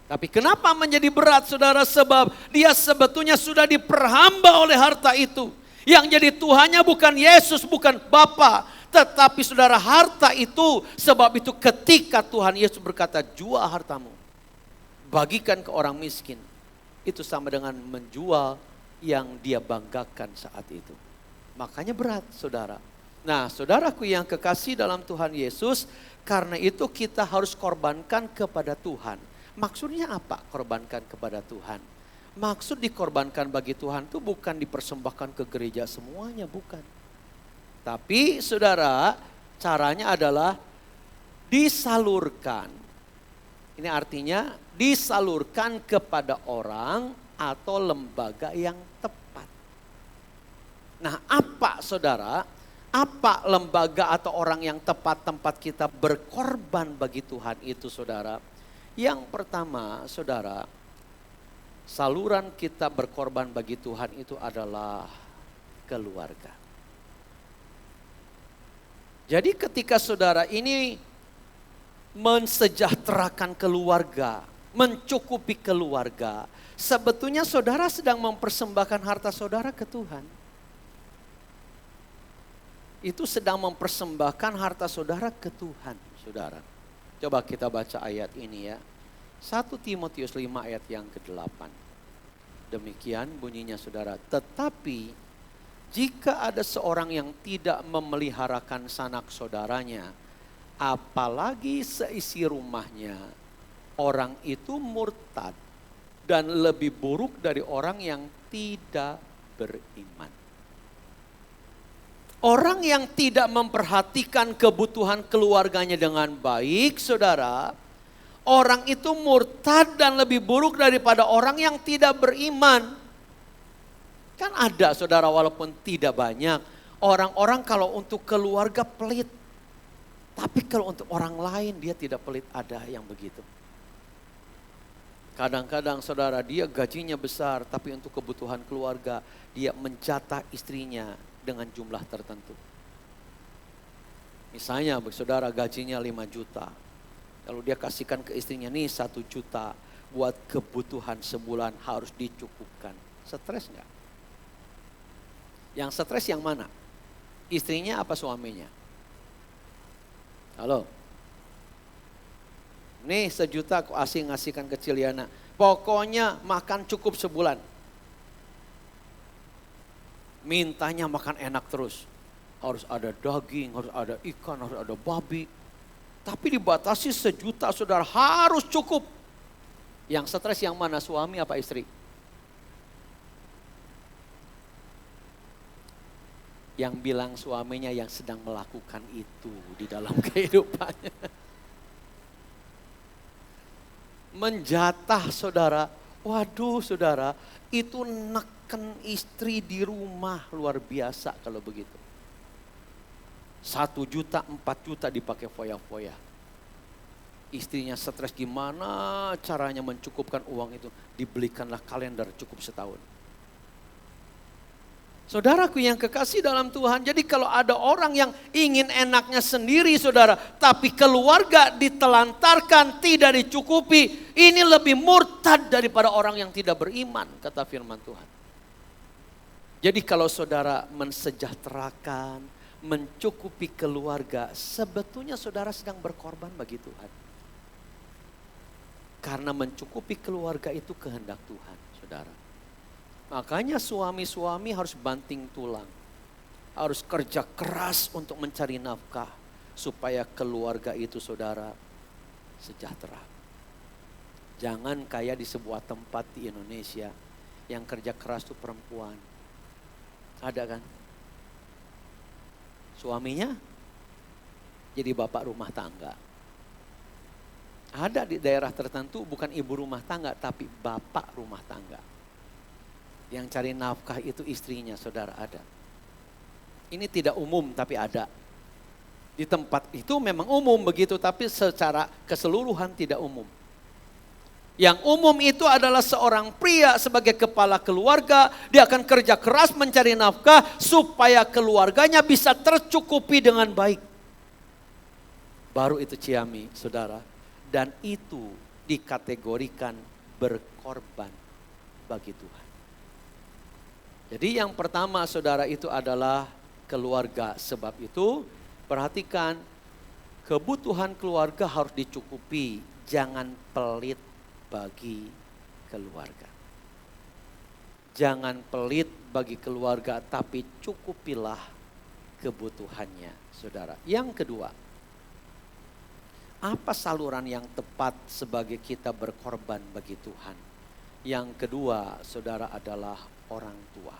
Tapi kenapa menjadi berat, saudara? Sebab dia sebetulnya sudah diperhamba oleh harta itu. Yang jadi Tuhannya bukan Yesus, bukan Bapa, tetapi, saudara, harta itu. Sebab itu ketika Tuhan Yesus berkata, jual hartamu, bagikan ke orang miskin. Itu sama dengan menjual yang dia banggakan saat itu. Makanya berat, saudara. Nah, saudaraku yang kekasih dalam Tuhan Yesus, karena itu kita harus korbankan kepada Tuhan. Maksudnya apa korbankan kepada Tuhan? Maksud dikorbankan bagi Tuhan itu bukan dipersembahkan ke gereja semuanya, bukan. Tapi saudara, caranya adalah disalurkan. Ini artinya disalurkan kepada orang atau lembaga yang tepat. Nah, apa saudara? Apa lembaga atau orang yang tepat tempat kita berkorban bagi Tuhan itu saudara? Yang pertama saudara, saluran kita berkorban bagi Tuhan itu adalah keluarga. Jadi ketika saudara ini mensejahterakan keluarga, mencukupi keluarga, sebetulnya saudara sedang mempersembahkan harta saudara ke Tuhan. Itu sedang mempersembahkan harta saudara ke Tuhan, saudara. Coba kita baca ayat ini ya. 1 Timotius 5 ayat yang ke-8. Demikian bunyinya saudara. Tetapi jika ada seorang yang tidak memeliharakan sanak saudaranya, apalagi seisi rumahnya, orang itu murtad dan lebih buruk dari orang yang tidak beriman. Orang yang tidak memperhatikan kebutuhan keluarganya dengan baik, saudara, orang itu murtad dan lebih buruk daripada orang yang tidak beriman. Kan ada saudara, walaupun tidak banyak, orang-orang kalau untuk keluarga pelit. Tapi kalau untuk orang lain dia tidak pelit, ada yang begitu. Kadang-kadang saudara, dia gajinya besar, tapi untuk kebutuhan keluarga dia menjatah istrinya dengan jumlah tertentu. Misalnya saudara gajinya 5 juta. Kalau dia kasihkan ke istrinya nih 1 juta buat kebutuhan sebulan harus dicukupkan. Stres enggak? Yang stres yang mana? Istrinya apa suaminya? Halo? Nih 1 juta aku ngasihkan ke Ciliana. Pokoknya makan cukup sebulan. Mintanya makan enak terus. Harus ada daging, harus ada ikan, harus ada babi. Tapi dibatasi 1 juta saudara, harus cukup. Yang stres yang mana, suami apa istri? Yang bilang suaminya yang sedang melakukan itu di dalam kehidupannya. Menjatah saudara, waduh saudara, itu neken istri di rumah luar biasa kalau begitu. 1 juta, 4 juta dipakai foya-foya. Istrinya stres gimana caranya mencukupkan uang itu. Dibelikanlah kalender cukup setahun. Saudaraku yang kekasih dalam Tuhan, jadi kalau ada orang yang ingin enaknya sendiri saudara, tapi keluarga ditelantarkan, tidak dicukupi, ini lebih murtad daripada orang yang tidak beriman, kata firman Tuhan. Jadi kalau saudara mensejahterakan, mencukupi keluarga, sebetulnya saudara sedang berkorban bagi Tuhan. Karena mencukupi keluarga itu kehendak Tuhan, saudara. Makanya suami-suami harus banting tulang. Harus kerja keras untuk mencari nafkah. Supaya keluarga itu saudara sejahtera. Jangan kayak di sebuah tempat di Indonesia yang kerja keras itu perempuan. Ada kan? Suaminya jadi bapak rumah tangga. Ada di daerah tertentu bukan ibu rumah tangga tapi bapak rumah tangga. Yang cari nafkah itu istrinya, saudara, ada. Ini tidak umum tapi ada. Di tempat itu memang umum begitu tapi secara keseluruhan tidak umum. Yang umum itu adalah seorang pria sebagai kepala keluarga, dia akan kerja keras mencari nafkah supaya keluarganya bisa tercukupi dengan baik. Baru itu ciami, saudara. Dan itu dikategorikan berkorban bagi Tuhan. Jadi yang pertama saudara itu adalah keluarga. Sebab itu perhatikan kebutuhan keluarga harus dicukupi. Jangan pelit bagi keluarga. Jangan pelit bagi keluarga tapi cukupilah kebutuhannya saudara. Yang kedua, apa saluran yang tepat sebagai kita berkorban bagi Tuhan? Yang kedua saudara adalah orang tua.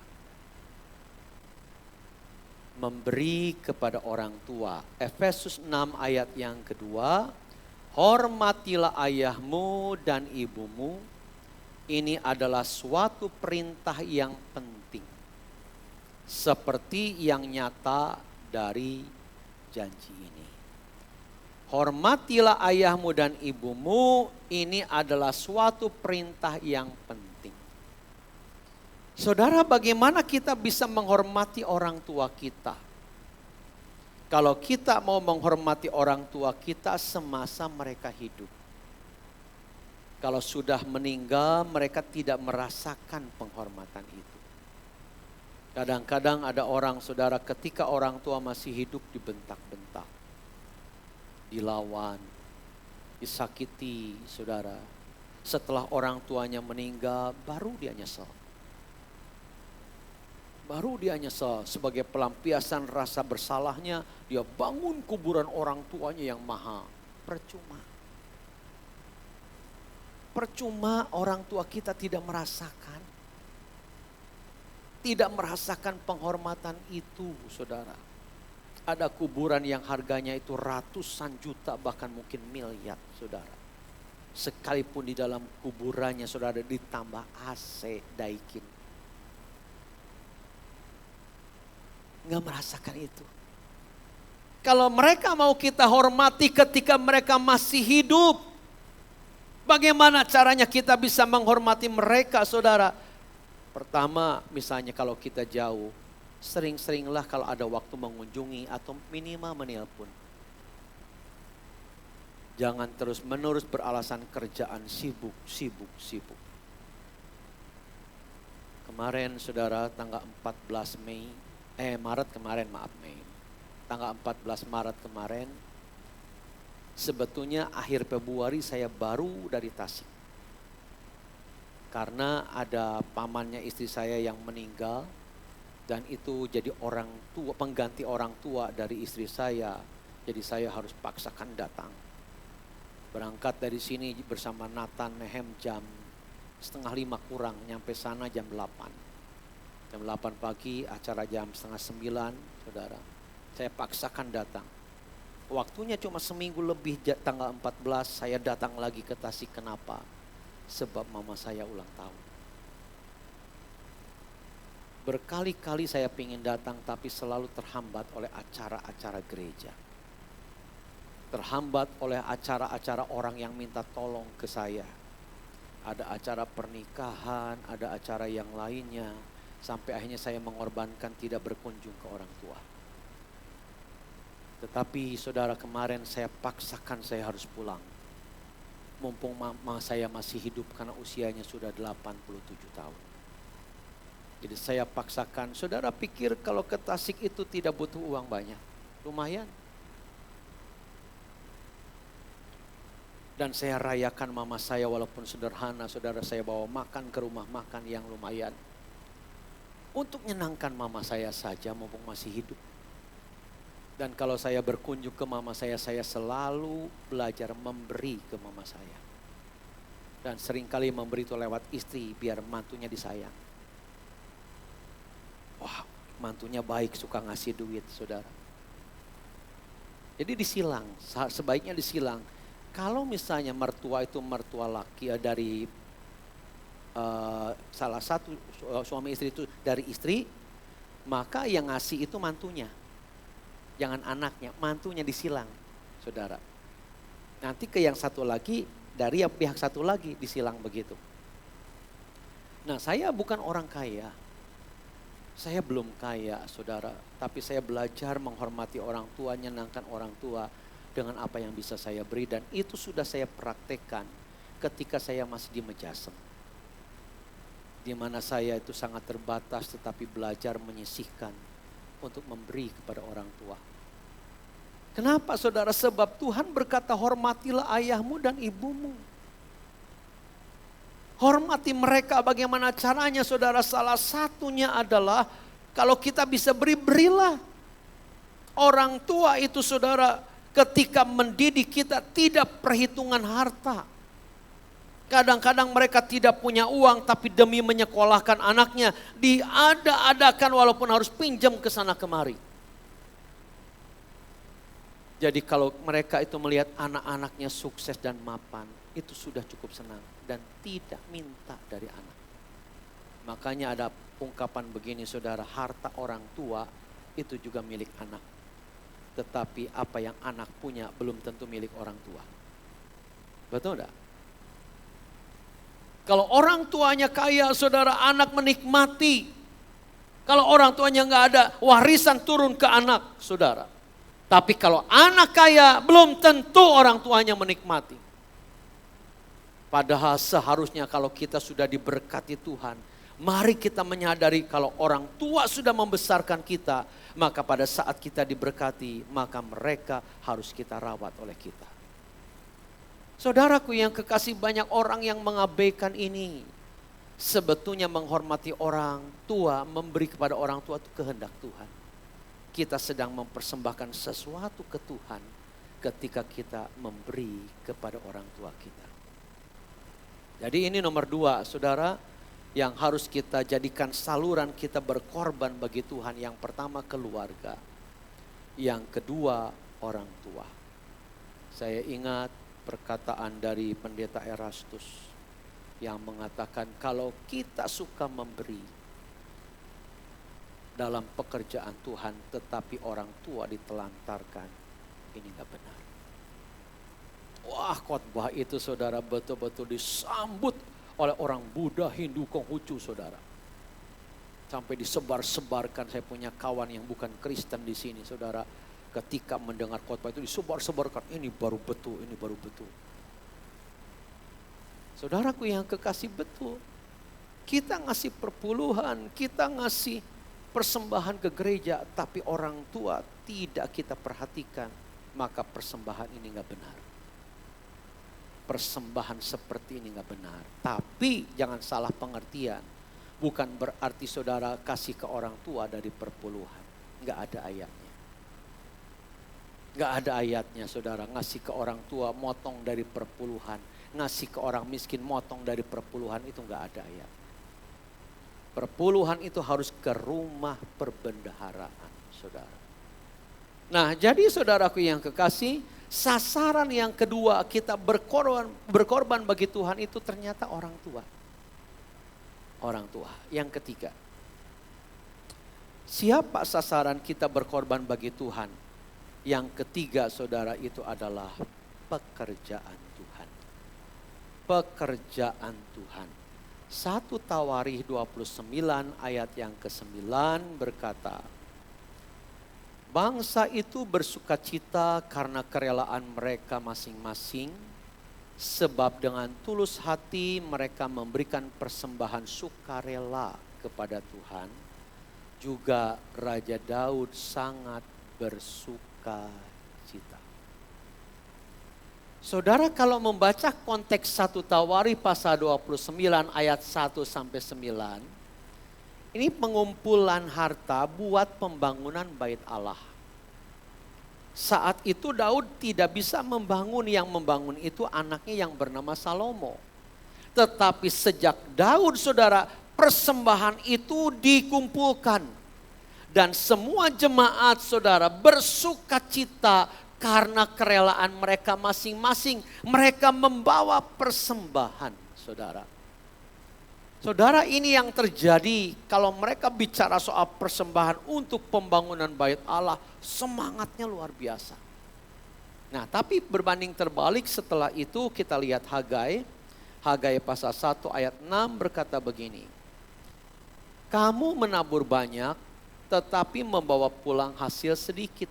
memberi kepada orang tua. Efesus 6 ayat yang kedua, hormatilah ayahmu dan ibumu. Ini adalah suatu perintah yang penting, seperti yang nyata dari janji ini. Hormatilah ayahmu dan ibumu, ini adalah suatu perintah yang penting. Saudara, bagaimana kita bisa menghormati orang tua kita? Kalau kita mau menghormati orang tua kita semasa mereka hidup. Kalau sudah meninggal, mereka tidak merasakan penghormatan itu. Kadang-kadang ada orang, saudara, ketika orang tua masih hidup dibentak-bentak, dilawan, disakiti, saudara. Setelah orang tuanya meninggal, baru dia nyesel. Baru dia nyesel, sebagai pelampiasan rasa bersalahnya, dia bangun kuburan orang tuanya yang mahal. Percuma. Percuma orang tua kita tidak merasakan. Tidak merasakan penghormatan itu, saudara. Ada kuburan yang harganya itu ratusan juta, bahkan mungkin miliar, saudara. Sekalipun di dalam kuburannya, saudara, ditambah AC Daikin. Nggak merasakan itu. Kalau mereka mau kita hormati ketika mereka masih hidup, bagaimana caranya kita bisa menghormati mereka, saudara? Pertama, misalnya kalau kita jauh, sering-seringlah kalau ada waktu mengunjungi atau minimal menelpon. Jangan terus-menerus beralasan kerjaan sibuk. Kemarin, saudara, tanggal 14 Maret kemarin, tanggal 14 Maret kemarin, sebetulnya akhir Februari saya baru dari Tasik. Karena ada pamannya istri saya yang meninggal, dan itu jadi orang tua, pengganti orang tua dari istri saya. Jadi saya harus paksakan datang. Berangkat dari sini bersama Nathan Mehem jam 4:30 kurang, nyampe sana jam 8. Jam 8 pagi, acara jam 8:30, saudara. Saya paksakan datang. Waktunya cuma seminggu lebih, tanggal 14 saya datang lagi ke Tasik. Kenapa? Sebab mama saya ulang tahun. Berkali-kali saya ingin datang, tapi selalu terhambat oleh acara-acara gereja. Terhambat oleh acara-acara orang yang minta tolong ke saya. Ada acara pernikahan, ada acara yang lainnya. Sampai akhirnya saya mengorbankan tidak berkunjung ke orang tua. Tetapi saudara, kemarin saya paksakan saya harus pulang. Mumpung mama saya masih hidup karena usianya sudah 87 tahun. Jadi saya paksakan. Saudara pikir kalau ke Tasik itu tidak butuh uang banyak? Lumayan. Dan saya rayakan mama saya walaupun sederhana. Saudara, saya bawa makan ke rumah makan yang lumayan. Untuk menyenangkan mama saya saja mumpung masih hidup. Dan kalau saya berkunjung ke mama saya selalu belajar memberi ke mama saya. Dan seringkali memberi itu lewat istri biar mantunya disayang. Wah, mantunya baik, suka ngasih duit, saudara. Jadi disilang, sebaiknya disilang. Kalau misalnya mertua itu mertua laki dari salah satu suami istri itu dari istri, maka yang ngasih itu mantunya. Jangan anaknya, mantunya disilang, saudara. Nanti ke yang satu lagi, dari yang pihak satu lagi disilang begitu. Nah, saya bukan orang kaya. Saya belum kaya, saudara. Tapi saya belajar menghormati orang tua, menyenangkan orang tua dengan apa yang bisa saya beri. Dan itu sudah saya praktekkan ketika saya masih di Mejasem. Di mana saya itu sangat terbatas tetapi belajar menyisihkan untuk memberi kepada orang tua. Kenapa, saudara? Sebab Tuhan berkata hormatilah ayahmu dan ibumu. Hormati mereka. Bagaimana caranya, saudara? Salah satunya adalah kalau kita bisa beri, berilah. Orang tua itu, saudara, ketika mendidik kita tidak perhitungan harta. Kadang-kadang mereka tidak punya uang tapi demi menyekolahkan anaknya diada-adakan walaupun harus pinjam ke sana kemari. Jadi kalau mereka itu melihat anak-anaknya sukses dan mapan, itu sudah cukup senang dan tidak minta dari anak. Makanya ada ungkapan begini saudara, harta orang tua itu juga milik anak. Tetapi apa yang anak punya belum tentu milik orang tua. Betul enggak? Kalau orang tuanya kaya saudara, anak menikmati. Kalau orang tuanya enggak ada, warisan turun ke anak saudara. Tapi kalau anak kaya, belum tentu orang tuanya menikmati. Padahal seharusnya kalau kita sudah diberkati Tuhan, mari kita menyadari kalau orang tua sudah membesarkan kita, maka pada saat kita diberkati, maka mereka harus kita rawat oleh kita. Saudaraku yang kekasih, banyak orang yang mengabaikan ini. Sebetulnya menghormati orang tua, memberi kepada orang tua itu kehendak Tuhan. Kita sedang mempersembahkan sesuatu ke Tuhan ketika kita memberi kepada orang tua kita. Jadi ini nomor 2 saudara, yang harus kita jadikan saluran kita berkorban bagi Tuhan. Yang pertama keluarga, yang kedua orang tua. Saya ingat perkataan dari Pendeta Erastus yang mengatakan kalau kita suka memberi dalam pekerjaan Tuhan, tetapi orang tua ditelantarkan, ini gak benar. Wah, khotbah itu saudara betul-betul disambut oleh orang Buddha, Hindu, Konghucu saudara. Sampai disebar-sebarkan, saya punya kawan yang bukan Kristen di sini saudara. Ketika mendengar khotbah itu disebar-sebarkan, ini baru betul, ini baru betul. Saudaraku yang kekasih, betul. Kita ngasih perpuluhan, kita ngasih persembahan ke gereja, tapi orang tua tidak kita perhatikan, maka persembahan ini gak benar. Persembahan seperti ini gak benar. Tapi jangan salah pengertian, bukan berarti saudara kasih ke orang tua dari perpuluhan. Gak ada ayatnya. Gak ada ayatnya saudara, ngasih ke orang tua motong dari perpuluhan, ngasih ke orang miskin motong dari perpuluhan, itu gak ada ayat. Perpuluhan itu harus ke rumah perbendaharaan, saudara. Nah, jadi saudaraku yang kekasih, sasaran yang kedua kita berkorban bagi Tuhan itu ternyata orang tua. Orang tua. Yang ketiga, siapa sasaran kita berkorban bagi Tuhan? Yang ketiga saudara, itu adalah pekerjaan Tuhan. Pekerjaan Tuhan. 1 Tawarikh 29 ayat yang ke-9 berkata, bangsa itu bersukacita karena kerelaan mereka masing-masing, sebab dengan tulus hati mereka memberikan persembahan sukarela kepada Tuhan. Juga Raja Daud sangat bersukacita. Saudara kalau membaca konteks 1 Tawarikh pasal 29 ayat 1 sampai 9. Ini pengumpulan harta buat pembangunan bait Allah. Saat itu Daud tidak bisa membangun, yang membangun itu anaknya yang bernama Salomo. Tetapi sejak Daud saudara, persembahan itu dikumpulkan. Dan semua jemaat saudara bersukacita karena kerelaan mereka masing-masing, mereka membawa persembahan, saudara. Saudara, ini yang terjadi kalau mereka bicara soal persembahan untuk pembangunan bait Allah, semangatnya luar biasa. Nah, tapi berbanding terbalik setelah itu kita lihat Hagai. Hagai pasal 1 ayat 6 berkata begini. Kamu menabur banyak, tetapi membawa pulang hasil sedikit.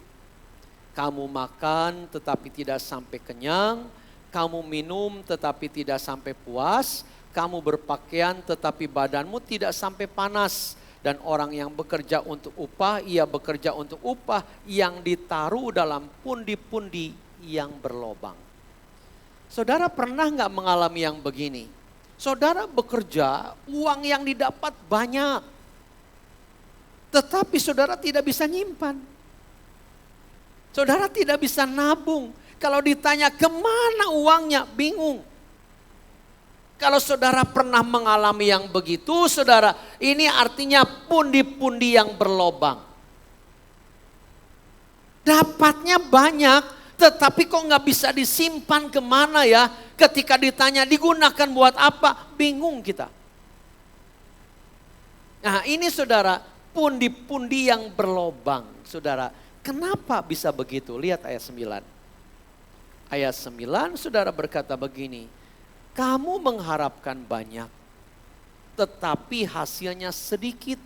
Kamu makan tetapi tidak sampai kenyang, kamu minum tetapi tidak sampai puas, kamu berpakaian tetapi badanmu tidak sampai panas. Dan orang yang bekerja untuk upah, ia bekerja untuk upah yang ditaruh dalam pundi-pundi yang berlobang. Saudara pernah nggak mengalami yang begini? Saudara bekerja, uang yang didapat banyak, tetapi saudara tidak bisa nyimpan. Saudara tidak bisa nabung. Kalau ditanya kemana uangnya, bingung. Kalau saudara pernah mengalami yang begitu, saudara, ini artinya pundi-pundi yang berlobang. Dapatnya banyak, Tetapi kok nggak bisa disimpan kemana ya? Ketika ditanya digunakan buat apa? Bingung kita. Nah ini saudara, pundi-pundi yang berlobang. Saudara, kenapa bisa begitu? Lihat ayat 9. Ayat 9 saudara berkata begini. Kamu mengharapkan banyak, tetapi hasilnya sedikit.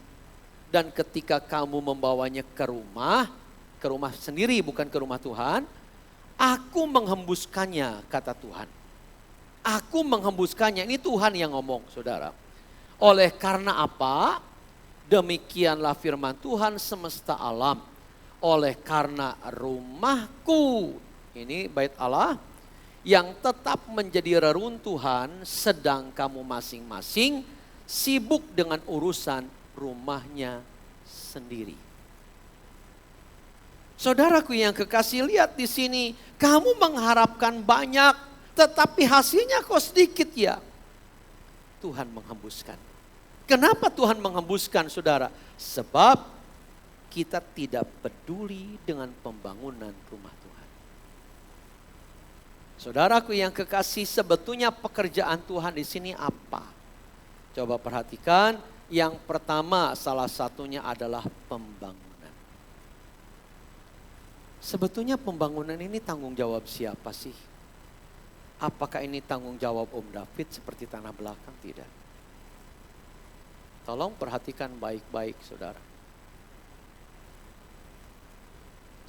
Dan ketika kamu membawanya ke rumah sendiri bukan ke rumah Tuhan, aku menghembuskannya, kata Tuhan. Aku menghembuskannya, ini Tuhan yang ngomong saudara. Oleh karena apa? Demikianlah firman Tuhan semesta alam. Oleh karena rumahku, ini bait Allah, yang tetap menjadi reruntuhan, sedang kamu masing-masing sibuk dengan urusan rumahnya sendiri. Saudaraku yang kekasih, lihat di sini, kamu mengharapkan banyak, tetapi hasilnya kok sedikit ya. Tuhan menghembuskan. Kenapa Tuhan menghembuskan saudara? Sebab kita tidak peduli dengan pembangunan rumah Tuhan. Saudaraku yang kekasih, sebetulnya pekerjaan Tuhan di sini apa? Coba perhatikan, yang pertama salah satunya adalah pembangunan. Sebetulnya pembangunan ini tanggung jawab siapa sih? Apakah ini tanggung jawab Om David seperti tanah belakang? Tidak. Tolong perhatikan baik-baik saudara.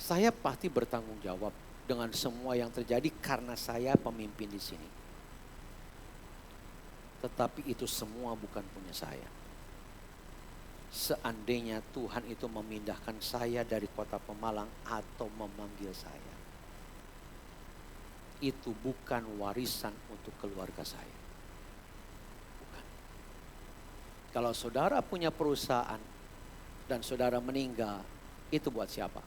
Saya pasti bertanggung jawab dengan semua yang terjadi karena saya pemimpin di sini. Tetapi itu semua bukan punya saya. Seandainya Tuhan itu memindahkan saya dari kota Pemalang atau memanggil saya, itu bukan warisan untuk keluarga saya. Bukan. Kalau saudara punya perusahaan dan saudara meninggal, itu buat siapa?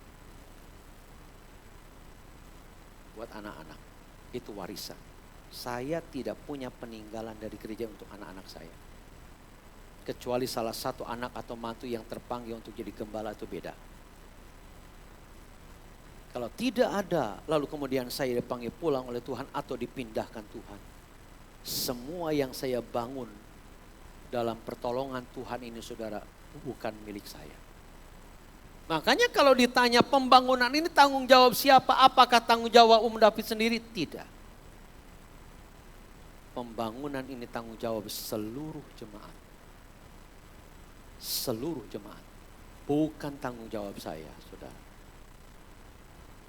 Buat anak-anak. Itu warisan. Saya tidak punya peninggalan dari gereja untuk anak-anak saya. Kecuali salah satu anak atau mantu yang terpanggil untuk jadi gembala, itu beda. Kalau tidak ada, lalu kemudian saya dipanggil pulang oleh Tuhan atau dipindahkan Tuhan. Semua yang saya bangun dalam pertolongan Tuhan ini saudara, bukan milik saya. Makanya kalau ditanya pembangunan ini tanggung jawab siapa? Apakah tanggung jawab David sendiri? Tidak. Pembangunan ini tanggung jawab seluruh jemaat. Seluruh jemaat. Bukan tanggung jawab saya, saudara.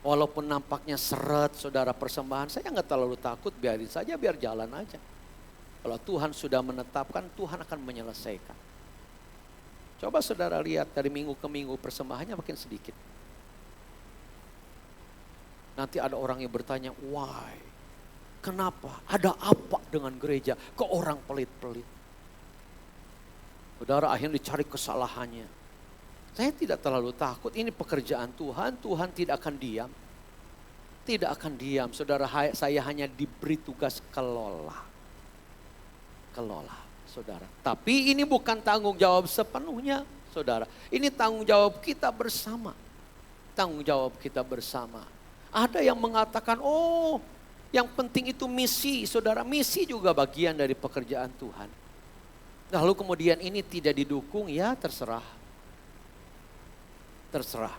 Walaupun nampaknya seret, saudara, persembahan, saya nggak terlalu takut, biarin saja, biar jalan aja. Kalau Tuhan sudah menetapkan, Tuhan akan menyelesaikan. Coba saudara lihat dari minggu ke minggu persembahannya makin sedikit. Nanti ada orang yang bertanya, why? Kenapa? Ada apa dengan gereja? Kok orang pelit-pelit? Saudara akhirnya dicari kesalahannya. Saya tidak terlalu takut, ini pekerjaan Tuhan, Tuhan tidak akan diam. Tidak akan diam, saudara, saya hanya diberi tugas kelola. Kelola, saudara. Tapi ini bukan tanggung jawab sepenuhnya, saudara. Ini tanggung jawab kita bersama. Tanggung jawab kita bersama. Ada yang mengatakan, oh yang penting itu misi, saudara. Misi juga bagian dari pekerjaan Tuhan. Lalu kemudian ini tidak didukung, ya terserah. Terserah.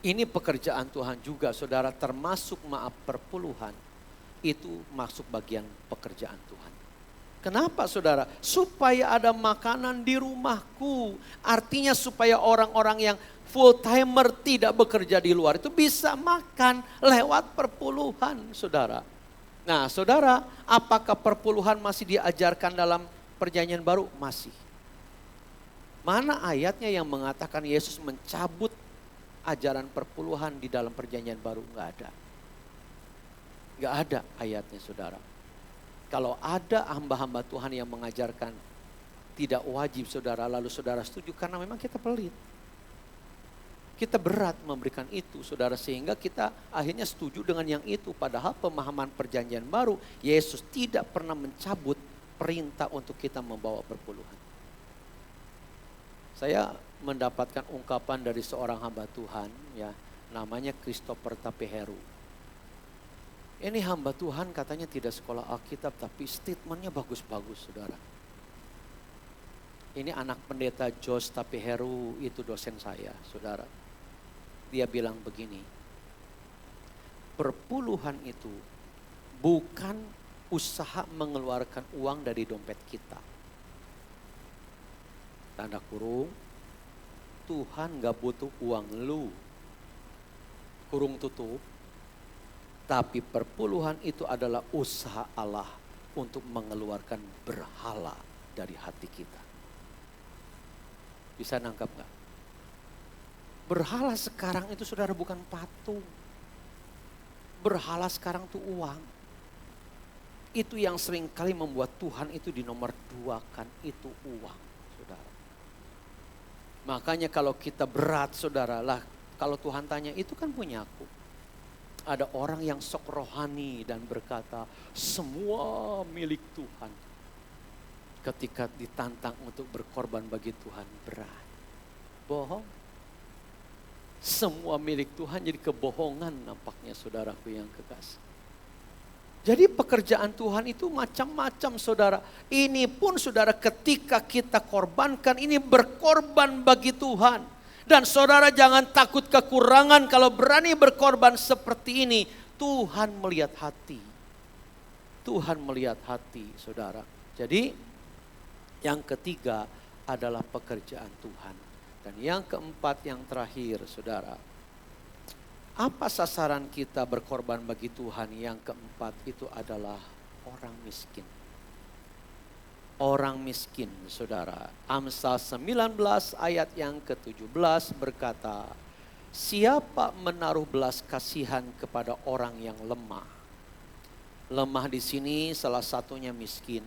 Ini pekerjaan Tuhan juga saudara, termasuk maaf perpuluhan. Itu masuk bagian pekerjaan Tuhan. Kenapa saudara? Supaya ada makanan di rumahku. Artinya supaya orang-orang yang full timer tidak bekerja di luar itu bisa makan lewat perpuluhan saudara. Nah saudara, apakah perpuluhan masih diajarkan dalam Perjanjian Baru? Masih. Mana ayatnya yang mengatakan Yesus mencabut ajaran perpuluhan di dalam Perjanjian Baru? Enggak ada. Enggak ada ayatnya saudara. Kalau ada hamba-hamba Tuhan yang mengajarkan tidak wajib saudara, lalu saudara setuju karena memang kita pelit. Kita berat memberikan itu saudara, sehingga kita akhirnya setuju dengan yang itu. Padahal pemahaman Perjanjian Baru, Yesus tidak pernah mencabut perintah untuk kita membawa perpuluhan. Saya mendapatkan ungkapan dari seorang hamba Tuhan, ya, namanya Christopher Tapeheru. Ini hamba Tuhan katanya tidak sekolah Alkitab, tapi statementnya bagus-bagus, saudara. Ini anak pendeta Jos Tapiheru, itu dosen saya, saudara. Dia bilang begini, perpuluhan itu bukan usaha mengeluarkan uang dari dompet kita. Tanda kurung, Tuhan gak butuh uang lu. Kurung tutup. Tapi perpuluhan itu adalah usaha Allah untuk mengeluarkan berhala dari hati kita. Bisa nangkap gak? Berhala sekarang itu saudara bukan patung. Berhala sekarang itu uang. Itu yang sering kali membuat Tuhan itu dinomor duakan, itu uang, saudara. Makanya kalau kita berat, saudara, lah kalau Tuhan tanya, itu kan punya aku. Ada orang yang sok rohani dan berkata, semua milik Tuhan. Ketika ditantang untuk berkorban bagi Tuhan, berat. Bohong. Semua milik Tuhan jadi kebohongan nampaknya, saudaraku yang kekasih. Jadi pekerjaan Tuhan itu macam-macam, saudara. Ini pun saudara ketika kita korbankan, ini berkorban bagi Tuhan. Dan saudara jangan takut kekurangan kalau berani berkorban seperti ini. Tuhan melihat hati. Tuhan melihat hati, saudara. Jadi yang ketiga adalah pekerjaan Tuhan. Dan yang keempat, yang terakhir, saudara. Apa sasaran kita berkorban bagi Tuhan? Yang keempat itu adalah orang miskin. Orang miskin, saudara. Amsal 19 ayat yang ke-17 berkata, siapa menaruh belas kasihan kepada orang yang lemah? Lemah di sini salah satunya miskin.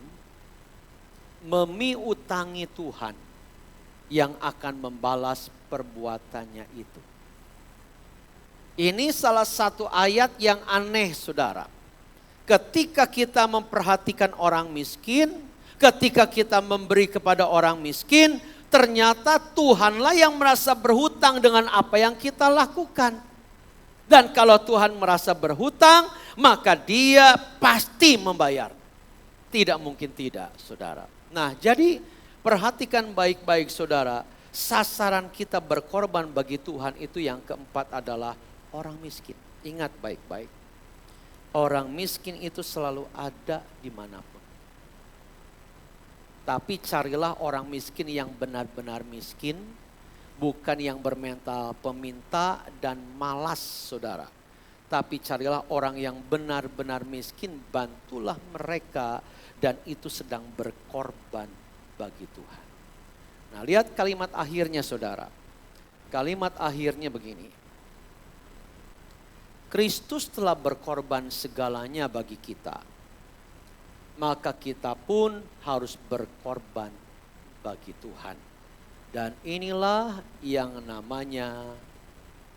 Memiutangi Tuhan yang akan membalas perbuatannya itu. Ini salah satu ayat yang aneh, saudara. Ketika kita memperhatikan orang miskin, ketika kita memberi kepada orang miskin, ternyata Tuhanlah yang merasa berhutang dengan apa yang kita lakukan. Dan kalau Tuhan merasa berhutang, maka Dia pasti membayar. Tidak mungkin tidak, saudara. Nah, jadi perhatikan baik-baik, saudara. Sasaran kita berkorban bagi Tuhan itu yang keempat adalah orang miskin. Ingat baik-baik. Orang miskin itu selalu ada dimanapun. Tapi carilah orang miskin yang benar-benar miskin. Bukan yang bermental peminta dan malas, saudara. Tapi carilah orang yang benar-benar miskin. Bantulah mereka dan itu sedang berkorban bagi Tuhan. Nah, lihat kalimat akhirnya, saudara. Kalimat akhirnya begini. Kristus telah berkorban segalanya bagi kita. Maka kita pun harus berkorban bagi Tuhan. Dan inilah yang namanya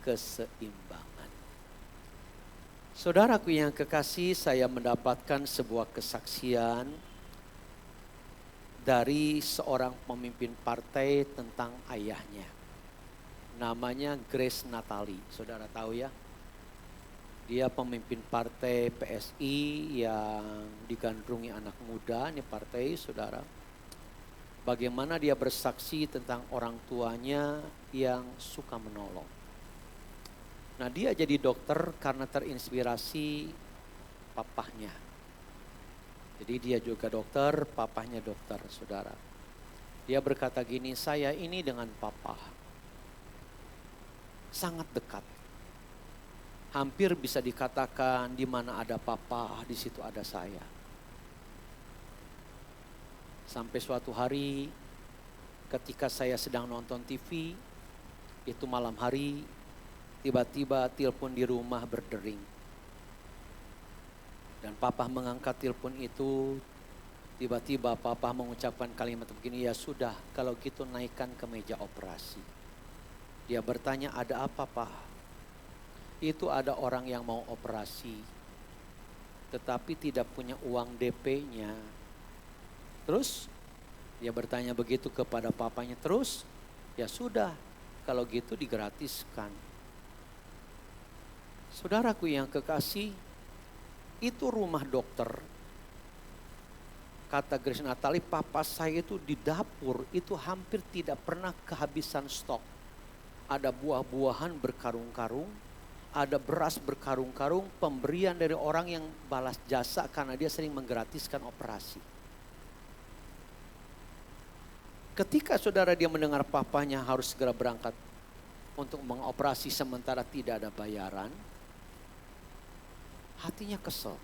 keseimbangan. Saudaraku yang kekasih, saya mendapatkan sebuah kesaksian dari seorang pemimpin partai tentang ayahnya. Namanya Grace Natali, saudara tahu ya. Dia pemimpin partai PSI yang digandrungi anak muda, ini partai, saudara. Bagaimana dia bersaksi tentang orang tuanya yang suka menolong. Nah, dia jadi dokter karena terinspirasi papahnya. Jadi dia juga dokter, papahnya dokter, saudara. Dia berkata gini, saya ini dengan papa sangat dekat. Hampir bisa dikatakan di mana ada papa, di situ ada saya. Sampai suatu hari ketika saya sedang nonton TV, itu malam hari, tiba-tiba telepon di rumah berdering. Dan papa mengangkat telepon itu, tiba-tiba papa mengucapkan kalimat begini, ya sudah kalau gitu naikkan ke meja operasi. Dia bertanya, ada apa Pak? Itu ada orang yang mau operasi, tetapi tidak punya uang DP-nya. Terus dia bertanya begitu kepada papanya, terus ya sudah kalau gitu digratiskan. Saudaraku yang kekasih, Itu rumah dokter. Kata Grace Natali, papa saya itu di dapur itu hampir tidak pernah kehabisan stok. Ada buah-buahan berkarung-karung, ada beras berkarung-karung, pemberian dari orang yang balas jasa karena dia sering menggratiskan operasi. Ketika saudara dia mendengar papanya harus segera berangkat untuk mengoperasi sementara tidak ada bayaran, hatinya kesel.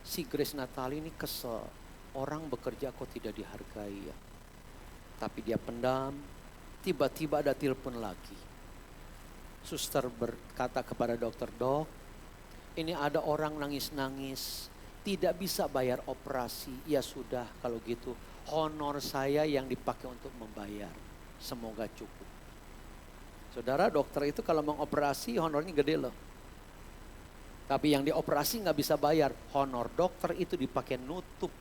Si Grace Natali ini kesel. Orang bekerja kok tidak dihargai ya. Tapi dia pendam, tiba-tiba ada telepon lagi. Suster berkata kepada dokter, dok, ini ada orang nangis-nangis, tidak bisa bayar operasi. Ya sudah kalau gitu, honor saya yang dipakai untuk membayar. Semoga cukup. Saudara, dokter itu kalau mengoperasi honornya gede loh. Tapi yang dioperasi nggak bisa bayar. Honor dokter itu dipakai nutup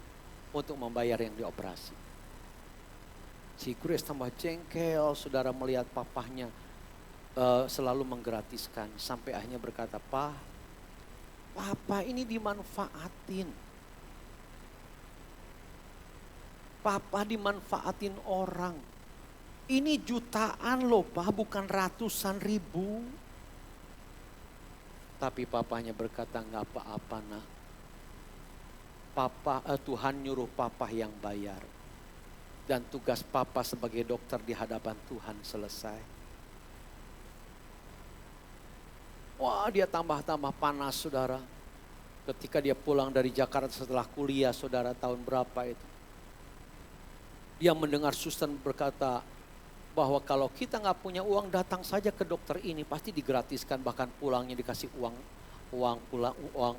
untuk membayar yang dioperasi. Si Grace tambah jengkel, saudara melihat papahnya selalu menggratiskan. Sampai akhirnya berkata, Papa ini dimanfaatin. Papa dimanfaatin orang. Ini jutaan loh Pak, bukan ratusan ribu. Tapi papanya berkata, nggak apa-apa nak. Tuhan nyuruh papa yang bayar. Dan tugas papa sebagai dokter di hadapan Tuhan selesai. Wah, dia tambah-tambah panas saudara. Ketika dia pulang dari Jakarta setelah kuliah saudara, tahun berapa itu. Dia mendengar suster berkata bahwa kalau kita nggak punya uang datang saja ke dokter ini pasti digratiskan, bahkan pulangnya dikasih uang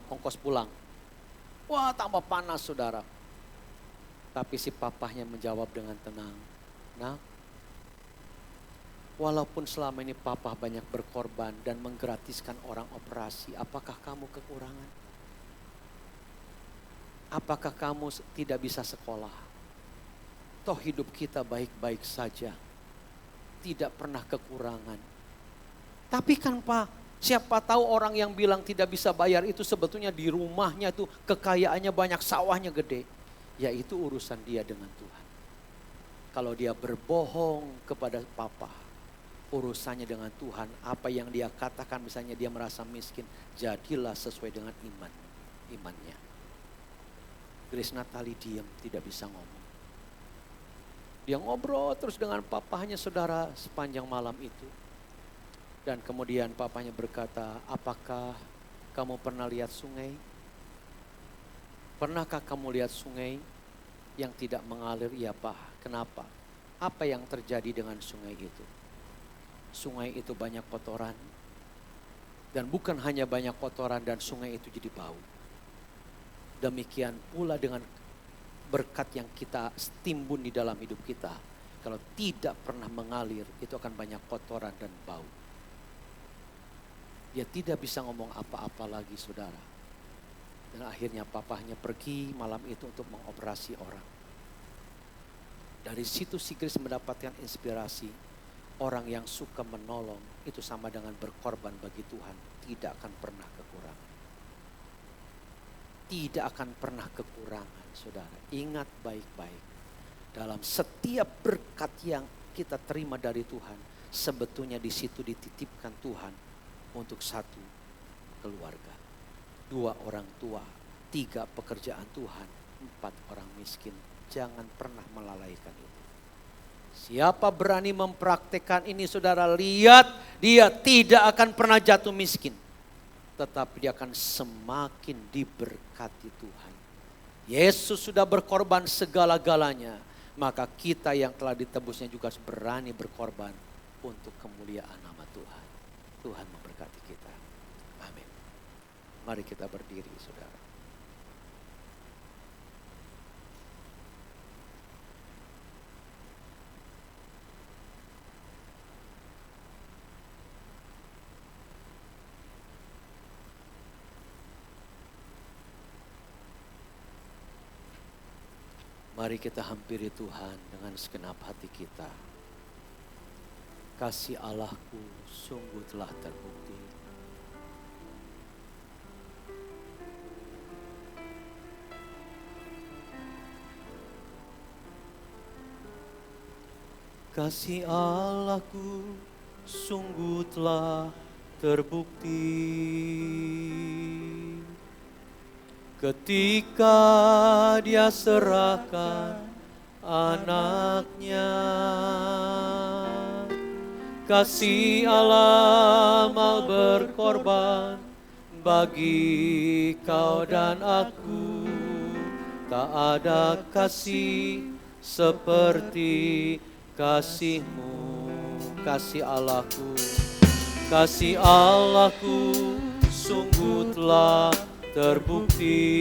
ongkos pulang. Wah, tambah panas saudara. Tapi si papahnya menjawab dengan tenang. Nah, walaupun selama ini papa banyak berkorban dan menggratiskan orang operasi, apakah kamu kekurangan? Apakah kamu tidak bisa sekolah? Toh hidup kita baik-baik saja. Tidak pernah kekurangan. Tapi kan Pak, siapa tahu orang yang bilang tidak bisa bayar itu sebetulnya di rumahnya itu kekayaannya banyak, sawahnya gede. Ya itu urusan dia dengan Tuhan. Kalau dia berbohong kepada papa, urusannya dengan Tuhan. Apa yang dia katakan misalnya dia merasa miskin, jadilah sesuai dengan imannya. Grace Natali diam, tidak bisa ngomong. Dia ngobrol terus dengan papahnya saudara sepanjang malam itu. Dan kemudian papanya berkata, apakah kamu pernah lihat sungai? Pernahkah kamu lihat sungai yang tidak mengalir? Ya Pak, kenapa? Apa yang terjadi dengan sungai itu? Sungai itu banyak kotoran. Dan bukan hanya banyak kotoran dan sungai itu jadi bau. Demikian pula dengan berkat yang kita timbun di dalam hidup kita. Kalau tidak pernah mengalir, itu akan banyak kotoran dan bau. Dia tidak bisa ngomong apa-apa lagi saudara. Dan akhirnya papahnya pergi malam itu untuk mengoperasi orang. Dari situ si Grace mendapatkan inspirasi. Orang yang suka menolong itu sama dengan berkorban bagi Tuhan. Tidak akan pernah kekurangan. Tidak akan pernah kekurangan saudara. Ingat baik-baik. Dalam setiap berkat yang kita terima dari Tuhan. Sebetulnya di situ dititipkan Tuhan untuk satu keluarga. 2 orang tua, 3 pekerjaan Tuhan, 4 orang miskin. Jangan pernah melalaikan itu. Siapa berani mempraktekkan ini saudara, lihat dia tidak akan pernah jatuh miskin. Tetapi dia akan semakin diberkati Tuhan. Yesus sudah berkorban segala-galanya. Maka kita yang telah ditebusnya juga berani berkorban untuk kemuliaan nama Tuhan. Tuhan memberkati kita. Amin. Mari kita berdiri saudara. Mari kita hampiri Tuhan dengan segenap hati kita. Kasih Allahku sungguh telah terbukti. kasih Allahku sungguh telah terbukti ketika Dia serahkan anaknya. Kasih Allah mau berkorban bagi kau dan aku. Tak ada kasih seperti kasih-Mu, kasih Allahku. Kasih Allahku sungguh telah terbukti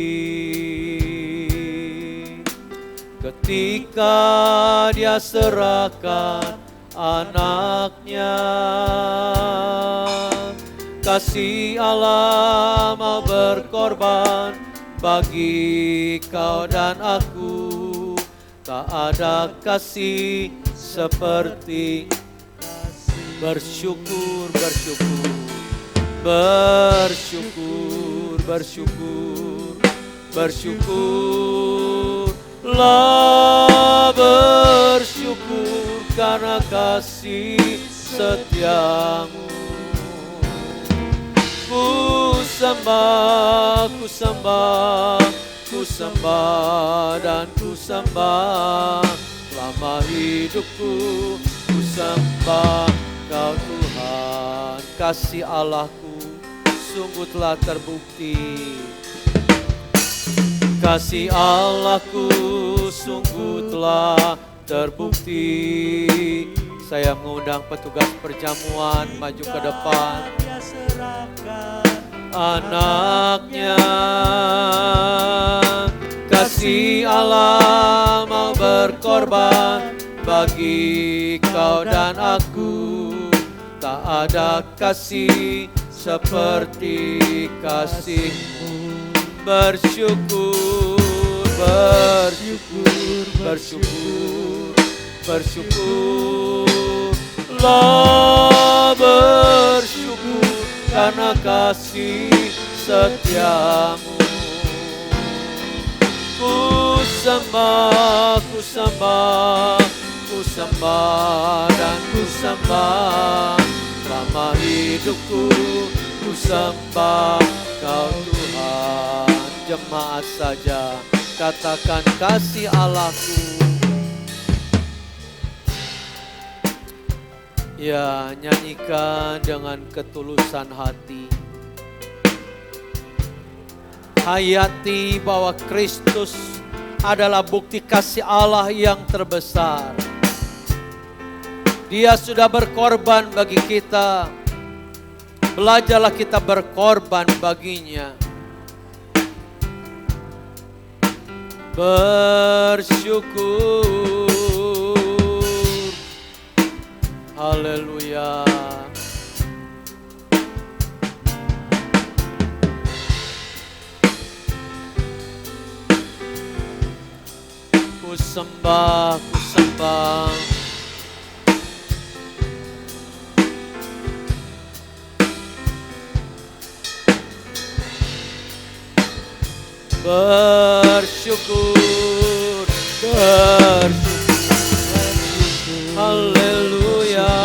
ketika Dia serahkan anaknya. Kasih Allah mau berkorban bagi kau dan aku. Tak ada kasih seperti bersyukur, bersyukur, bersyukur, bersyukur, bersyukurlah, bersyukur karena kasih setiamu. Ku sembah, ku sembah, ku sembah dan ku sembah. Selama hidupku ku sembah Kau Tuhan. Kasih Allahku sungguh telah terbukti. Kasih Allahku sungguh telah terbukti. Saya mengundang petugas perjamuan maju ke depan. Anaknya, kasih Allah mau berkorban bagi kau dan aku. Tak ada kasih seperti kasih-Mu. Bersyukur, bersyukur, bersyukur, bersyukurlah, bersyukur karena kasih setiamu. Ku sembah, ku sembah, ku sembah dan ku sembah. Selama hidupku ku sembah Kau Tuhan. Jemaat saja katakan kasih Allahku. Ya, nyanyikan dengan ketulusan hati. Hayati bahwa Kristus adalah bukti kasih Allah yang terbesar. Dia sudah berkorban bagi kita. Belajarlah kita berkorban baginya. Bersyukur. Haleluya. Ku sembah, ku sembah. Bersyukur, bersyukur, haleluya.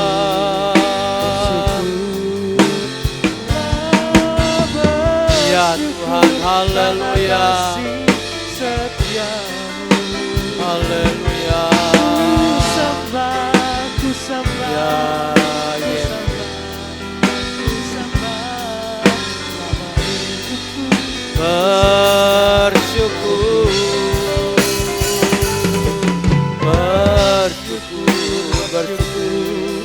Ya Tuhan, haleluya, haleluya. Ya Yesus. Bersyukur, bersyukur, bersyukur,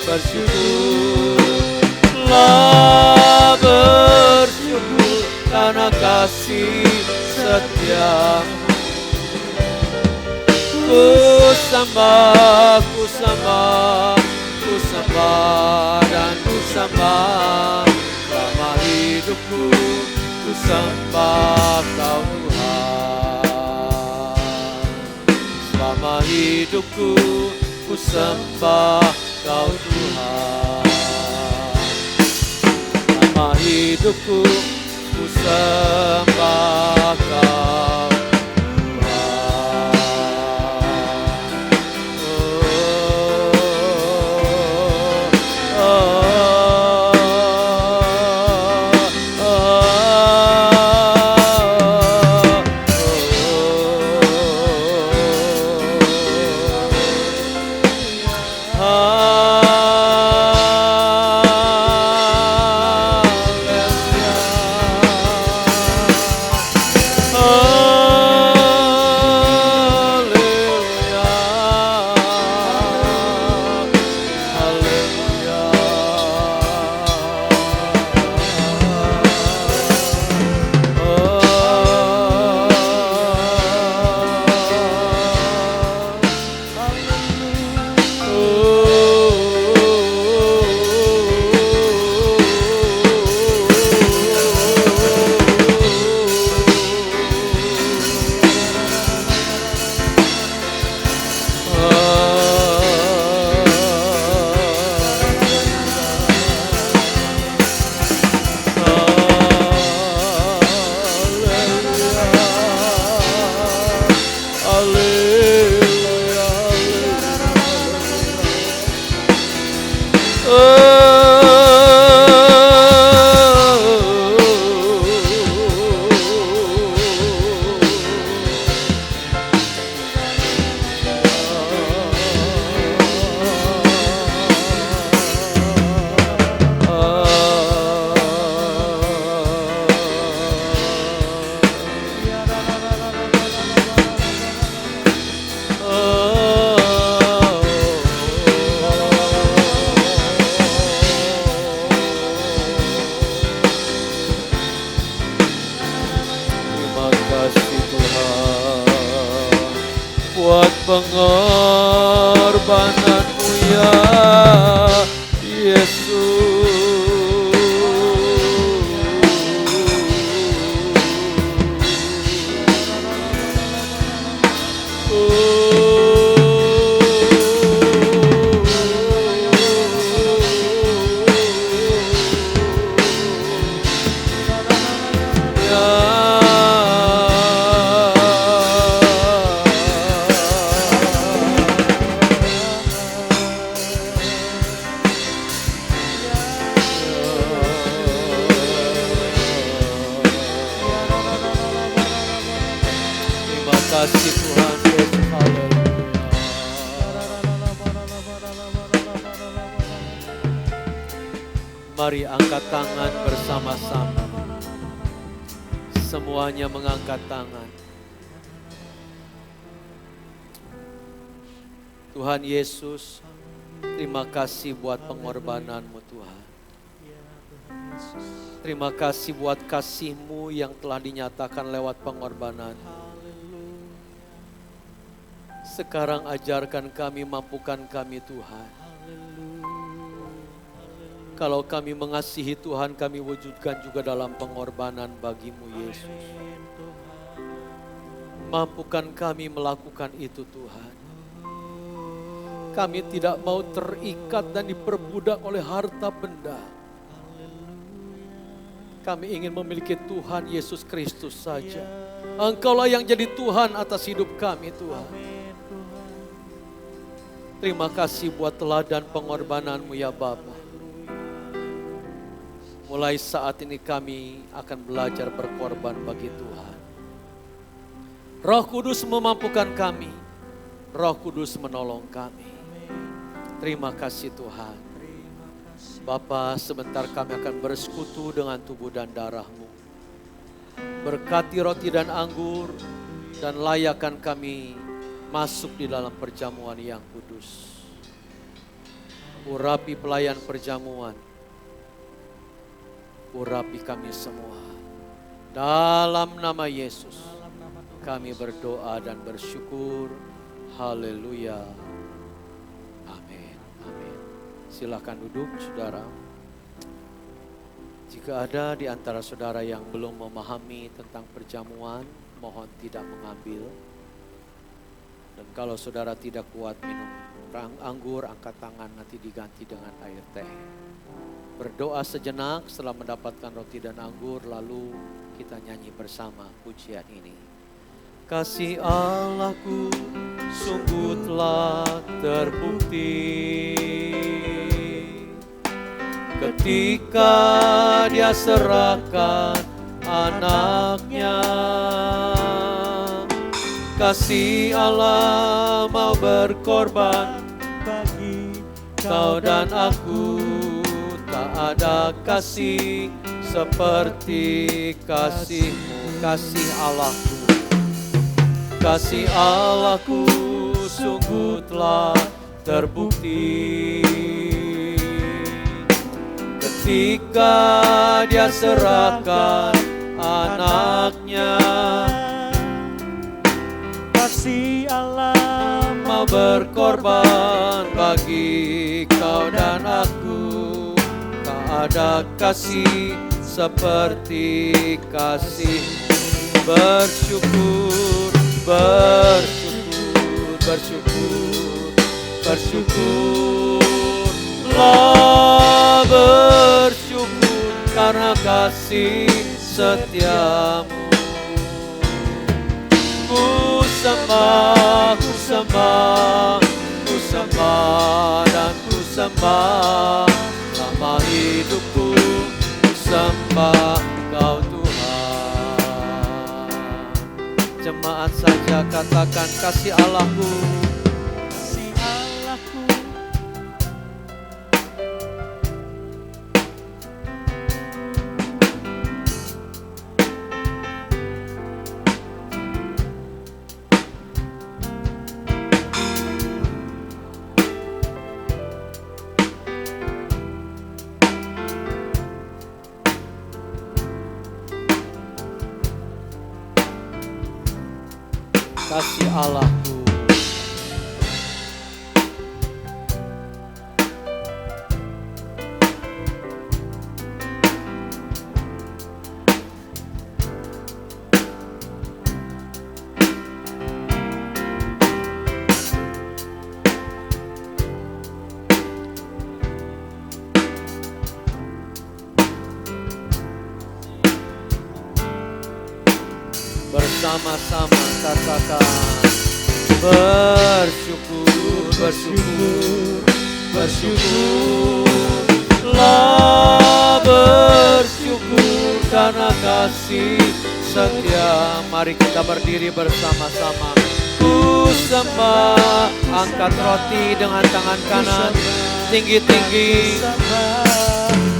bersyukurlah, bersyukur karena kasih setiamu. Ku sembah, ku sembah, ku sembah dan ku sembah. Selama hidupku ku sembah Kau Tuhan. Selama hidupku ku sembah Kau Tuhan. Selama hidupku ku sembah Kau Tuhan. Oh, buat pengorbananmu ya Yesus. Kasih Tuhan Yesus, haleluya. Mari angkat tangan bersama-sama. Semuanya mengangkat tangan. Tuhan Yesus, terima kasih buat pengorbananmu Tuhan. Terima kasih buat kasih-Mu yang telah dinyatakan lewat pengorbanan. Sekarang ajarkan kami, mampukan kami Tuhan. Kalau kami mengasihi Tuhan, kami wujudkan juga dalam pengorbanan bagi-Mu Yesus. Mampukan kami melakukan itu Tuhan. Kami tidak mau terikat dan diperbudak oleh harta benda. Kami ingin memiliki Tuhan Yesus Kristus saja. Engkaulah yang jadi Tuhan atas hidup kami Tuhan. Terima kasih buat teladan pengorbanan-Mu ya Bapa. Mulai saat ini kami akan belajar berkorban bagi Tuhan. Roh Kudus memampukan kami. Roh Kudus menolong kami. Terima kasih Tuhan. Bapa, sebentar kami akan bersekutu dengan tubuh dan darah-Mu. Berkati roti dan anggur dan layakkan kami masuk di dalam perjamuan yang kudus. Urapi pelayan perjamuan. Urapi kami semua. Dalam nama Yesus kami berdoa dan bersyukur. Haleluya. Amin. Amin. Silakan duduk saudara. Jika ada di antara saudara yang belum memahami tentang perjamuan, mohon tidak mengambil. Dan kalau saudara tidak kuat minum anggur, angkat tangan, nanti diganti dengan air teh. Berdoa sejenak setelah mendapatkan roti dan anggur, lalu kita nyanyi bersama pujian ini. Kasih Allahku sungguh telah terbukti ketika Dia serahkan anaknya. Kasih Allah mau berkorban bagi Kau dan aku, tak ada kasih seperti kasih-Mu. Kasih Allahku, kasih Allahku sungguh telah terbukti ketika Dia serahkan anaknya. Kasih Allah Mau berkorban bagi kau dan aku. Tak ada kasih seperti kasih-Mu. Bersyukur, bersyukur, bersyukur, bersyukurlah, bersyukur karena kasih setiamu. Ku sembah, ku sembah, ku sembah dan ku sembah. Selama hidupku ku sembah Kau Tuhan. Jemaat saja katakan kasih Allahku. kasih Allahku. Kasih Allahku. Bersama-sama katakan bersyukur, bersyukur, bersyukurlah, bersyukur karena kasih setia. Mari kita berdiri bersama-sama. Ku sembah, angkat roti dengan tangan kanan tinggi-tinggi.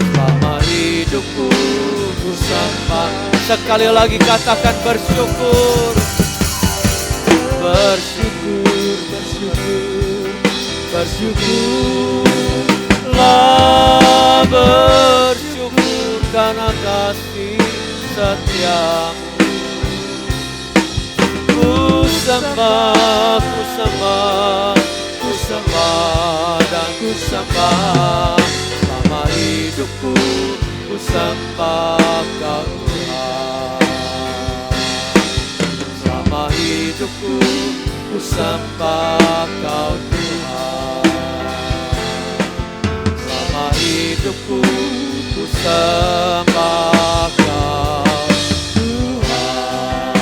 Selama hidupku ku sembah. Sekali lagi katakan bersyukur. Bersyukur, bersyukur, bersyukurlah, bersyukur karena kasih setiamu. Ku sembah, ku sembah, ku sembah dan ku sembah. Selama hidupku ku sembah Kau Tuhan. Selama hidupku ku sembah Kau Tuhan. Selama hidupku ku sembah Kau Tuhan.